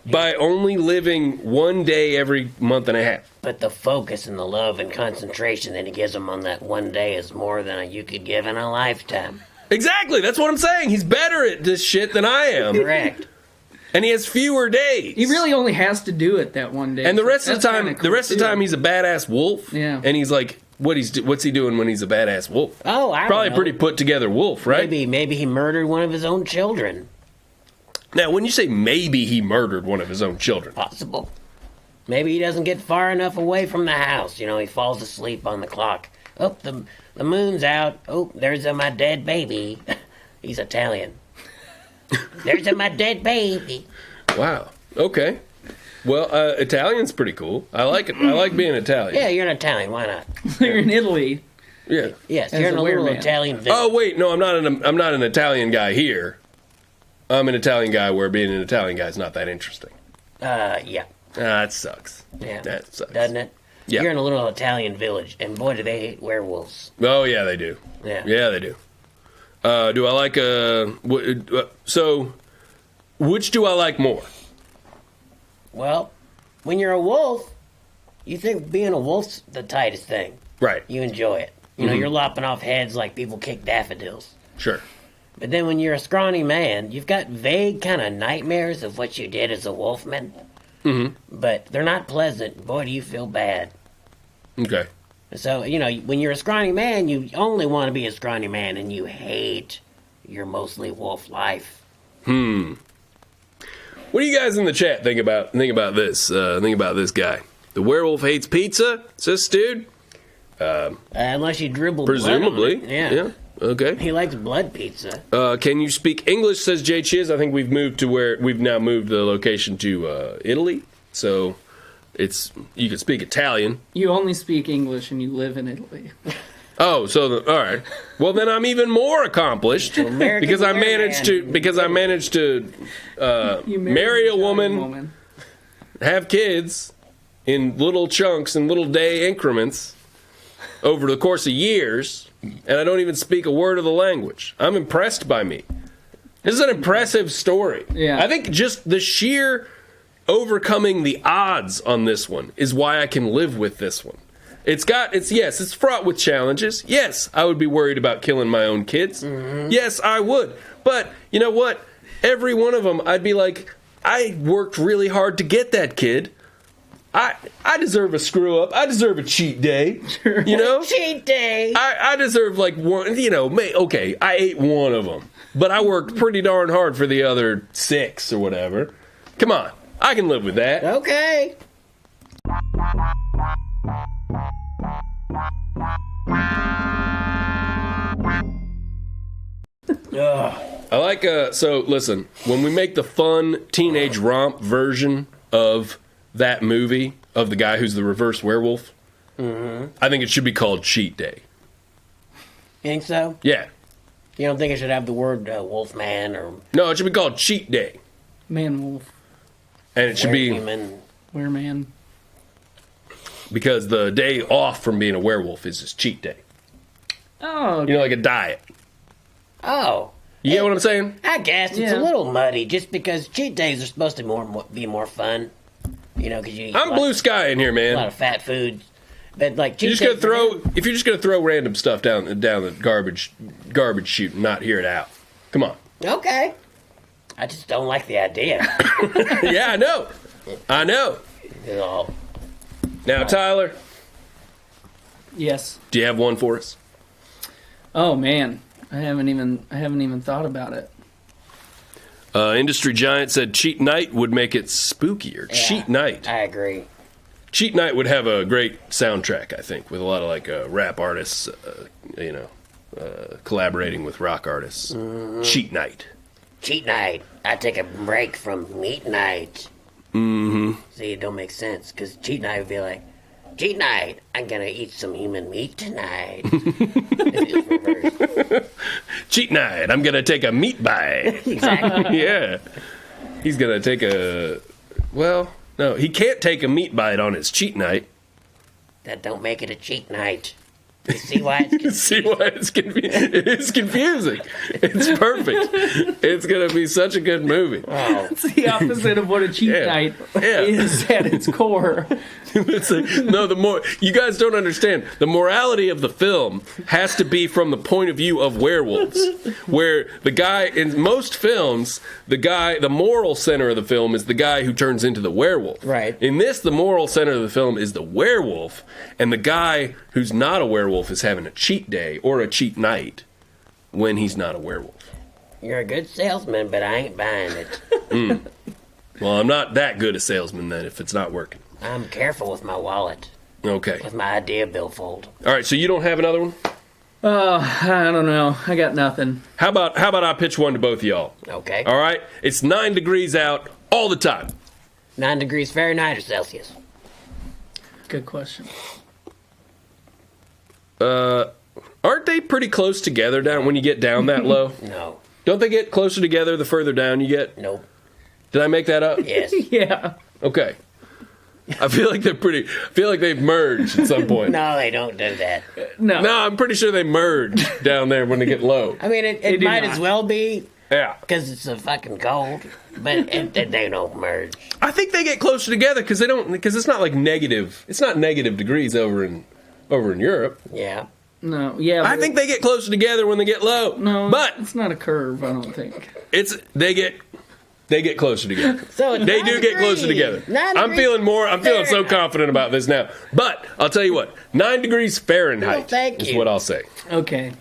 by only living one day every month and a half. But the focus and the love and concentration that he gives them on that one day is more than you could give in a lifetime. Exactly, that's what I'm saying. He's better at this shit than I am. Correct. And he has fewer days. He really only has to do it that one day. And the rest of the That's time, kinda cool, of the time, he's a badass wolf. Yeah. And he's like, what's he doing when he's a badass wolf? Oh, I Probably a don't know. pretty put together wolf, right? Maybe he murdered one of his own children. Now, when you say maybe he murdered one of his own children, Possible. Maybe he doesn't get far enough away from the house. You know, he falls asleep on the clock. Oh, the moon's out. Oh, there's my dead baby. He's Italian. There's my dead baby. wow. Okay. Well, Italian's pretty cool. I like it. I like being Italian. Yeah, you're an Italian. Why not? You're in Italy. Yeah. Yes, As you're in a a little weird man. Italian village. Oh wait, no, I'm not an Italian guy here. I'm an Italian guy where being an Italian guy is not that interesting. Yeah. That sucks. Yeah. That sucks. Doesn't it? Yeah. You're in a little Italian village, and boy, do they hate werewolves. Oh yeah, they do. Yeah. Yeah, they do. Do I like so? Which do I like more? Well, when you're a wolf, you think being a wolf's the tightest thing. Right. You enjoy it. You know, you're lopping off heads like people kick daffodils. Sure. But then when you're a scrawny man, you've got vague kind of nightmares of what you did as a wolfman. Mm-hmm. But they're not pleasant. Boy, do you feel bad. Okay. So, you know, when you're a scrawny man, you only want to be a scrawny man, and you hate your mostly wolf life. What do you guys in the chat think about this? Think about this guy. The werewolf hates pizza, says dude. Unless you dribble Presumably. blood on it. Yeah. Okay. He likes blood pizza. Can you speak English? Says Jay Chiz. I think we've now moved the location to Italy. So you can speak Italian. You only speak English and you live in Italy. Oh, so all right. Well, then I'm even more accomplished because I managed to You marry a Italian woman, have kids in little chunks and little day increments over the course of years, and I don't even speak a word of the language. I'm impressed by me. This is an impressive story. Yeah. I think just the sheer overcoming the odds on this one is why I can live with this one. It's fraught with challenges. Yes, I would be worried about killing my own kids. Mm-hmm. Yes, I would. But you know what? Every one of them, I'd be like, I worked really hard to get that kid. I deserve a screw up. I deserve a cheat day. You know? Cheat day! I deserve like one, you know, okay, I ate one of them. But I worked pretty darn hard for the other 6 or whatever. Come on. I can live with that. Okay. I like, so listen, when we make the fun teenage romp version of that movie, of the guy who's the reverse werewolf, I think it should be called Cheat Day. You think so? Yeah. You don't think it should have the word wolfman or No, it should be called Cheat Day. Man wolf. And it should be, human? Wereman. because the day off from being a werewolf is his cheat day. Oh, You know, like a diet. Oh. You get what I'm saying? I guess it's Yeah. a little muddy just because cheat days are supposed to be more fun. You know, because you eat I'm blue sky in here, a lot man. of fat foods. But like cheat You're just gonna days for him- if you're just gonna throw random stuff down the garbage chute and not hear it out. Come on. Okay. I just don't like the idea. Yeah, I know. You know, Now, Tyler, yes. do you have one for us? Oh man, I haven't even thought about it. Industry Giant said Cheat Night would make it spookier. yeah, Cheat Night. I agree. Cheat Night would have a great soundtrack, I think, with a lot of like rap artists, collaborating with rock artists. Cheat Night. Cheat night. I take a break from meat night. Mm-hmm. See, it don't make sense because cheat night would be like, cheat night. I'm gonna eat some human meat tonight. It's reversed. Cheat Night. I'm gonna take a meat bite. Exactly. Yeah. He's gonna take a. Well, No, he can't take a meat bite on his cheat night. That don't make it a cheat night. You see why it's See why it's confusing? It is confusing. It's perfect. It's going to be such a good movie. Oh, It's the opposite of what a cheat night is at its core. It's like, no, you guys don't understand. The morality of the film has to be from the point of view of werewolves, where the guy in most films, the moral center of the film is the guy who turns into the werewolf. Right. In this, the moral center of the film is the werewolf, and the guy who's not a werewolf is having a cheat day or a cheat night when he's not a werewolf. you're a good salesman, but I ain't buying it. Well, I'm not that good a salesman then if it's not working. I'm careful with my wallet, Okay. with my idea billfold. All right, so you don't have another one? I don't know. I got nothing. How about I pitch one to both of y'all? Okay. All right? It's 9 degrees out all the time. 9 degrees Fahrenheit or Celsius? Good question. Aren't they pretty close together down when you get down that low? No. Don't they get closer together the further down you get? Nope. Did I make that up? Yes. Yeah. Okay. I feel like they've merged at some point. No, they don't do that. No. No, I'm pretty sure they merge down there when they get low. I mean, it do might not. as well be Yeah. because it's a fucking cold, but they don't merge. I think they get closer together because it's not like negative. It's not negative degrees over in Europe. Yeah. No. Yeah. I but think they get closer together when they get low. No. But it's not a curve. I don't think. they get closer together. So it's They 9 do get closer degrees. together. 9 I'm degrees feeling so Fahrenheit. confident about this now. But I'll tell you what, 9 degrees Fahrenheit Well, thank is you. what I'll say. Okay.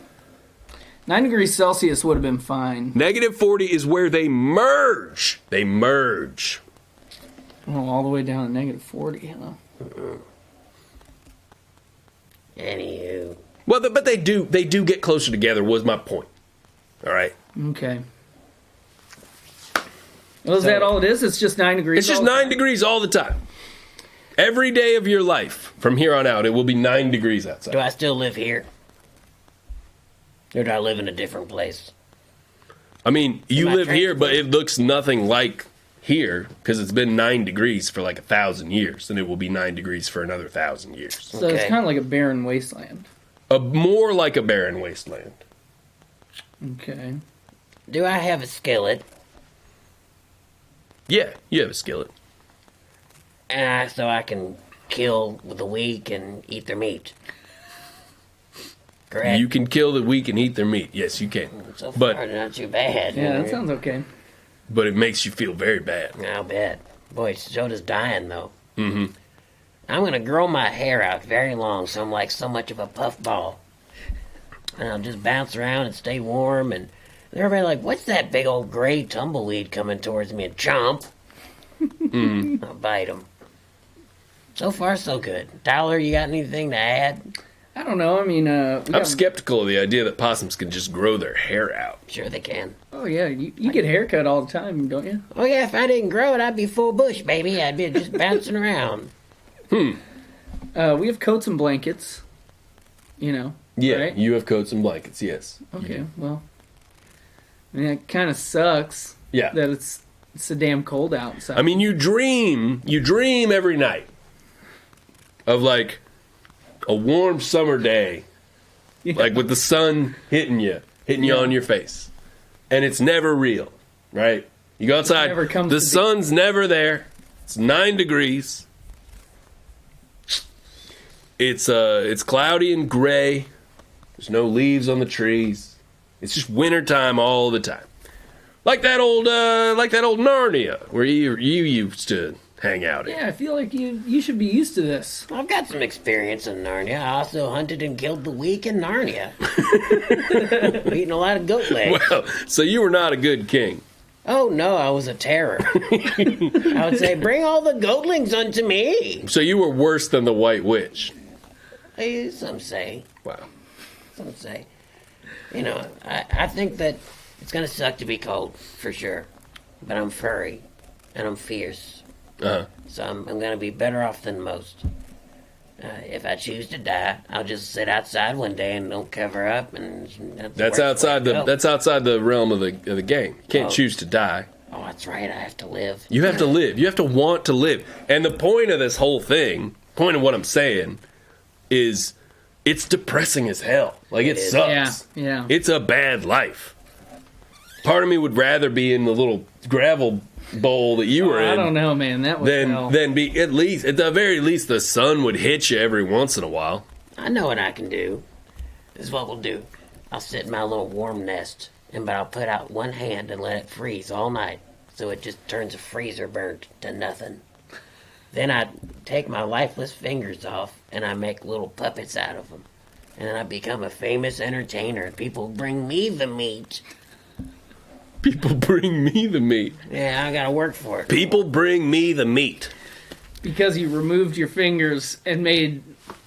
9 degrees Celsius would have been fine. Negative 40 is where they merge. They merge. Oh, all the way down to negative 40. Huh? Anywho. Well, but they do get closer together was my point. All right. Okay. Well, is that all it is? It's just 9 degrees. It's just all the 9 time? degrees all the time. Every day of your life from here on out, it will be 9 degrees outside. Do I still live here? Or do I live in a different place? I mean, you Am I live here, but transported? it looks nothing like here because it's been 9 degrees for like 1,000 years, and it will be 9 degrees for another 1,000 years. So it's Okay. kind of like a barren wasteland. More like a barren wasteland. Okay. Do I have a skillet? Yeah, you have a skillet. So I can kill the weak and eat their meat. Correct? You can kill the weak and eat their meat. Yes, you can. So But far, not too bad. Yeah, that sounds okay. but it makes you feel very bad. I'll bet. Boy, so does dying, though. Mm-hmm. I'm going to grow my hair out very long so I'm like so much of a puffball. And I'll just bounce around and stay warm. And everybody like, what's that big old gray tumbleweed coming towards me? And chomp. I'll bite him. So far, so good. Tyler, you got anything to add? I don't know. I mean, I'm skeptical of the idea that possums can just grow their hair out. Sure they can. Oh yeah, you get a haircut all the time, don't you? Oh, yeah, if I didn't grow it, I'd be full bush, baby. I'd be just bouncing around. We have coats and blankets. You know. Yeah, Right? you have coats and blankets, yes. Okay. Well, I mean, it kind of sucks Yeah. that it's so damn cold outside. I mean, you dream every night of like a warm summer day, Yeah. like with the sun hitting you on your face, and it's never real, right? You go outside, never comes the to be. sun's never there. It's 9 degrees. It's cloudy and gray. There's no leaves on the trees. It's just wintertime all the time. Like that old Narnia where you used to hang out in. Yeah, I feel like you should be used to this. I've got some experience in Narnia. I also hunted and killed the weak in Narnia. Eating a lot of goat legs. Well, so you were not a good king. Oh no, I was a terror. I would say, bring all the goatlings unto me. So you were worse than the White Witch. Some say. Wow. Some say. You know, I think that it's going to suck to be cold, for sure. But I'm furry, and I'm fierce. Uh-huh. So I'm going to be better off than most. If I choose to die, I'll just sit outside one day and don't cover up. And That's outside the realm of the game. You can't choose to die. Oh, that's right. I have to live. You have to live. You have to want to live. And the point of this whole thing, point of what I'm saying, is it's depressing as hell. Like, it sucks. Yeah. It's a bad life. Part of me would rather be in the little gravel bowl that you were in. I don't know, man. That was hell. Then be at the very least the sun would hit you every once in a while. I know what I can do. This is what we'll do. I'll sit in my little warm nest, but I'll put out one hand and let it freeze all night, so it just turns a freezer burnt to nothing. Then I take my lifeless fingers off, and I make little puppets out of them. And then I become a famous entertainer. People bring me the meat. People bring me the meat. Yeah, I gotta work for it. People bring me the meat. Because you removed your fingers and made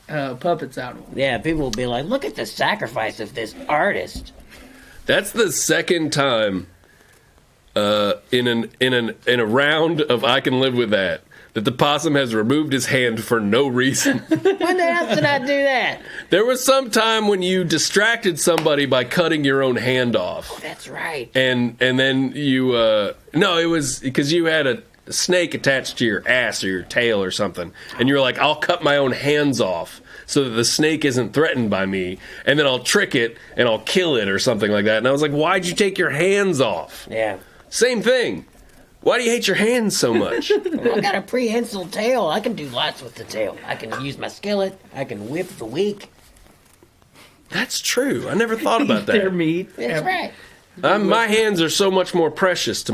puppets out of them. Yeah, people will be like, look at the sacrifice of this artist. That's the second time in a round of I Can Live With That the possum has removed his hand for no reason. When the hell did I do that? There was some time when you distracted somebody by cutting your own hand off. That's right. And then you no, it was because you had a snake attached to your ass or your tail or something, and you were like, I'll cut my own hands off so that the snake isn't threatened by me, and then I'll trick it and I'll kill it or something like that. And I was like, why'd you take your hands off? Yeah. Same thing. Why do you hate your hands so much? I got a prehensile tail. I can do lots with the tail. I can use my skillet. I can whip the weak. That's true. I never thought about Their that. meat. That's right. My hands are so much more precious to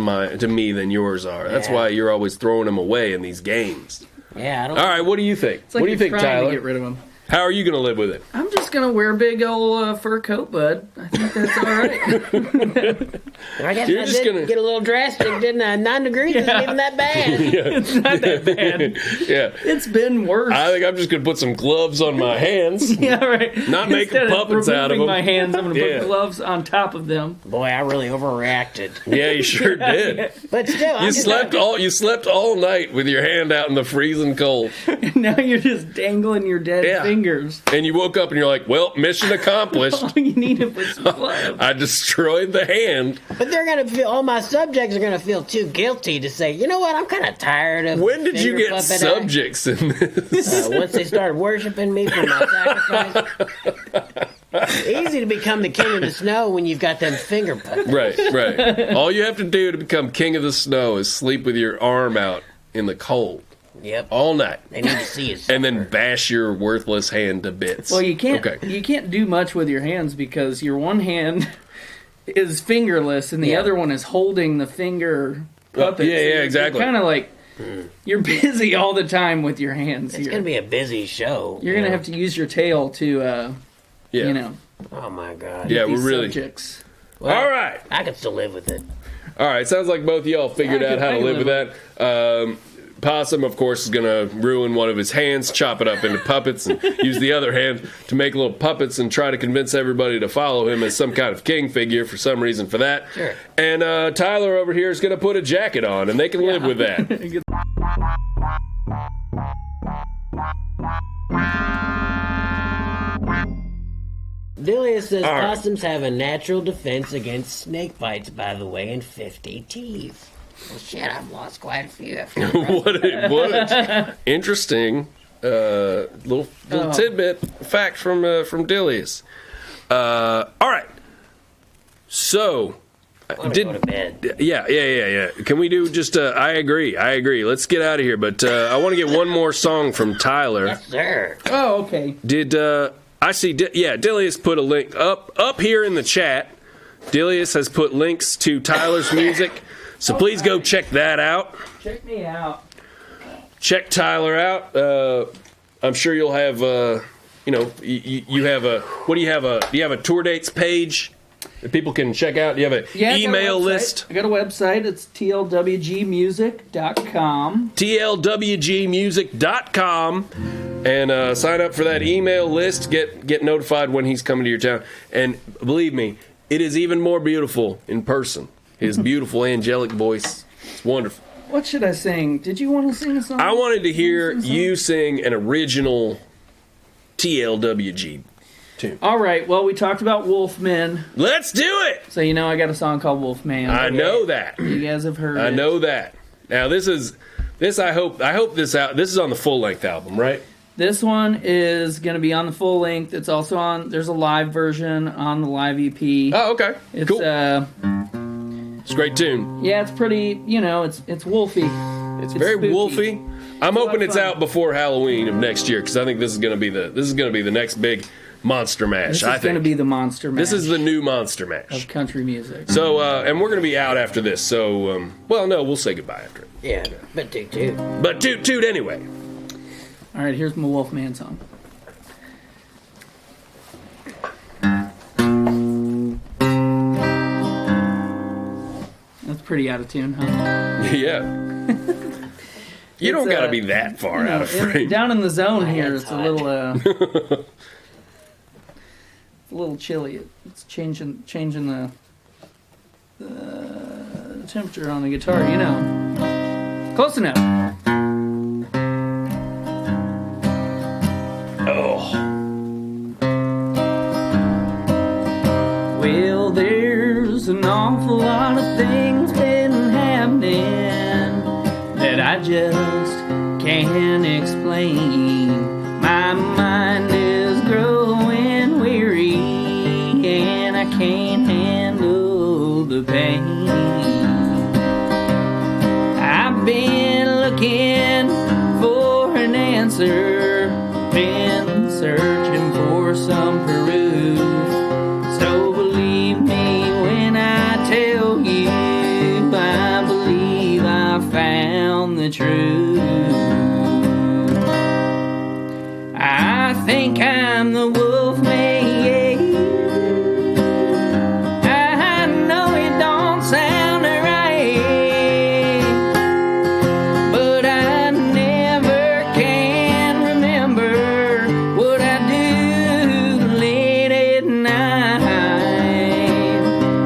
me than yours are. That's Yeah. why you're always throwing them away in these games. Yeah, I don't. All right, what do you think? It's like What do you you're think, trying Tyler? to get rid of them. How are you going to live with it? I'm just going to wear a big old fur coat, bud. I think that's all right. I guess You're I just did gonna- get a little drastic, didn't I? 9 degrees isn't even that bad. It's not that bad. Yeah. It's been worse. I think I'm just going to put some gloves on my hands. Yeah, right. Not making Instead puppets out of removing them. my hands, I'm going to Yeah. put gloves on top of them. Boy, I really overreacted. Yeah, you sure did. But still, You slept all night with your hand out in the freezing cold. And now you're just dangling your dead Yeah. fingers. And you woke up and you're like, well, mission accomplished. All you need is some gloves. I destroyed the hand. But they're gonna feel. All my subjects are gonna feel too guilty to say, you know what? I'm kind of tired of. When did you finger get puppet subjects in this? Once they started worshiping me for my sacrifice. Easy to become the king of the snow when you've got them finger puppets. Right. All you have to do to become king of the snow is sleep with your arm out in the cold Yep. all night. They need to see you. And then suffer. bash your worthless hand to bits. Well, you can't. Okay. You can't do much with your hands because your one hand is fingerless and the Yeah. other one is holding the finger puppet. yeah, yeah, exactly. Kind of like you're busy all the time with your hands. It's gonna be a busy show. You're gonna have to use your tail to, yeah. you know, Oh my god. Yeah, these we're really. subjects. Well, All right. I can still live with it. All right. Sounds like both of y'all figured I out how to can live with live that. Possum, of course, is going to ruin one of his hands, chop it up into puppets, and use the other hand to make little puppets and try to convince everybody to follow him as some kind of king figure for some reason for that. Sure. And Tyler over here is going to put a jacket on, and they can live with that. Dilius says All right. possums have a natural defense against snake bites, by the way, and 50 teeth. Well, shit, I've lost quite a few. what a interesting little tidbit fact from Dilius. All right. So, I want to go to bed. yeah. Can we do just? I agree. Let's get out of here. But I want to get one more song from Tyler. Yes, sir. Oh, okay. Did I see? Dilius put a link up here in the chat. Dilius has put links to Tyler's music, so please go check that out. Check me out. Check Tyler out. I'm sure you'll have. You have a. What do you have? Do you have a tour dates page that people can check out? Do you have an email list? I got a website. It's tlwgmusic.com. tlwgmusic.com. And sign up for that email list. Get notified when he's coming to your town. And believe me, it is even more beautiful in person. His beautiful angelic voice. It's wonderful. What should I sing? Did you want to sing a song? I wanted to hear Sing a song? you sing an original TLWG tune. All right. Well, we talked about Wolfmen, Let's do it. so you know I got a song called Wolfman. I know that. You guys have heard I it. know that. Now this. I hope this out. This is on the full length album, right? This one is going to be on the full length. It's also on. There's a live version on the live EP. Oh, okay. It's Cool. It's a great tune. yeah, it's pretty. You know, it's wolfy. It's very spooky. wolfy. I'm hoping it's fun. out before Halloween of next year because I think this is going to be the next big monster mash. This I is going to think be the monster mash. this is the new monster mash. of country music. So and we're going to be out after this. So well, no, we'll say goodbye after it. Yeah, but toot toot. But toot anyway. All right, here's my Wolfman song. That's pretty out of tune, huh? Yeah. You don't got to be that far out of frame. Down in the zone My here, head's it's a hot. little it's a little chilly. It's changing the temperature on the guitar, you know. Close enough. Oh. Well, there's an awful lot of things been happening that I just can't explain. My mind is growing weary and I can't handle the pain. I've been looking for an answer, been searching for some proof. So believe me when I tell you, I believe I found the truth. I think I'm the wolf man. I know it don't sound right, but I never can remember what I do late at night.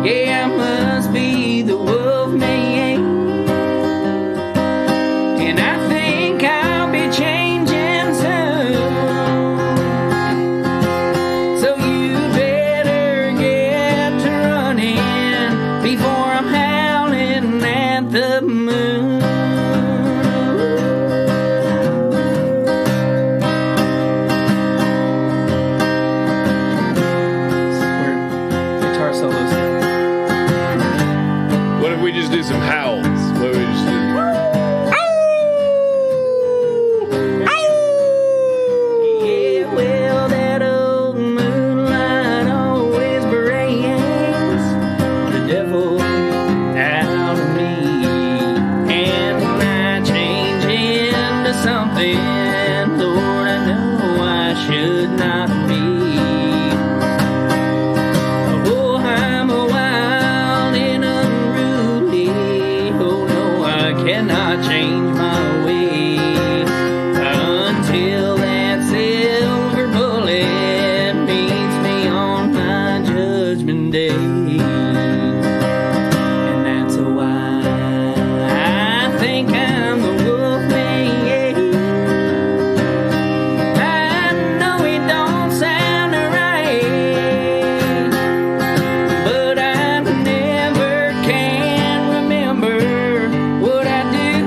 Yeah, I must be the wolf man, and I think I'll be changing soon. So you better get to running before I'm howling at the moon. Guitar solos. What if we just do some howls? What if we just do? Yeah, well, that old moonlight always brings the devil out of me. And when I change into something, Lord, I know I should not be. Oh, I'm a wild and unruly. Oh, no, I cannot change my way until that silver bullet meets me on my judgment day. And that's why I think I'm the wolf man. I know it don't sound right, but I never can remember what I do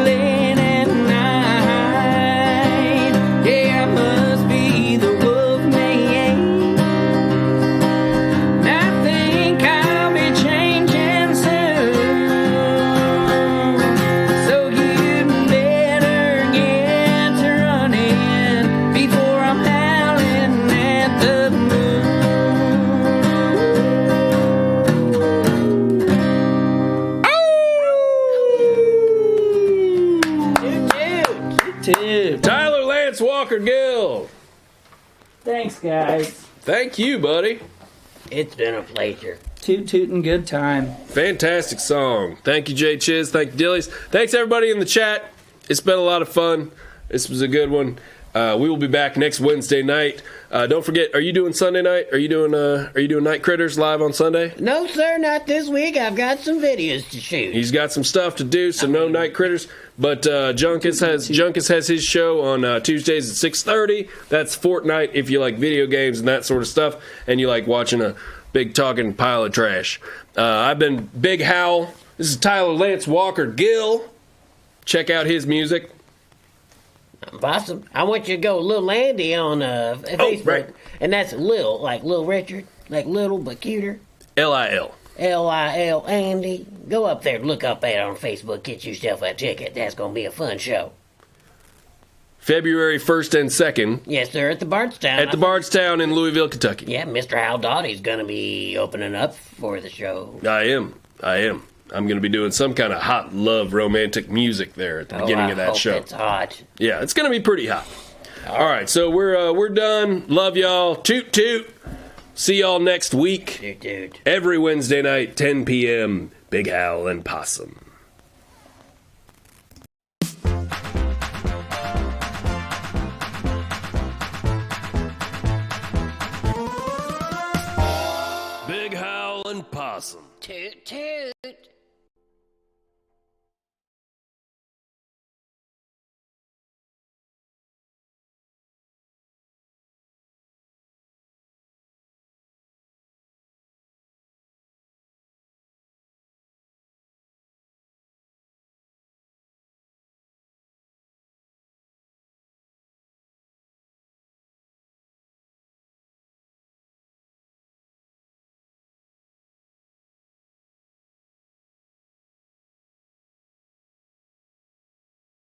late at night. Yeah, I must be the wolf man, and I think I'll be changing soon. So you better get to running before I'm howling at the moon. Toot. Tyler Lance Walker Gill. Thanks, guys. Thank you, buddy. It's been a pleasure. Toot toot and good time. Fantastic song. Thank you, Jay Chiz. Thank you, Dillies. Thanks, everybody in the chat. It's been a lot of fun. This was a good one. We will be back next Wednesday night. Don't forget, are you doing Sunday night? Are you doing Night Critters live on Sunday? No, sir, not this week. I've got some videos to shoot. He's got some stuff to do, so no Night Critters. But Junkus has his show on Tuesdays at 6:30. That's Fortnite if you like video games and that sort of stuff, and you like watching a big talking pile of trash. I've been Big Howl. This is Tyler Lance Walker Gill. Check out his music. Awesome. I want you to go Lil Andy on Facebook. Right. And that's Lil, like Lil Richard, like little but cuter. Lil. Lil Andy. Go up there, look up at it on Facebook, get yourself a ticket. That's going to be a fun show. February 1st and 2nd. Yes, sir, at the Bardstown. At the Bardstown in Louisville, Kentucky. Yeah, Mr. Hal Dottie's going to be opening up for the show. I am. I'm going to be doing some kind of hot love romantic music there at the beginning of that show. It's hot. Yeah, it's going to be pretty hot. All right, so we're done. Love y'all. Toot toot. See y'all next week. Dude. Every Wednesday night, 10 p.m. Big Howl and Possum. Big Howl and Possum. Toot toot.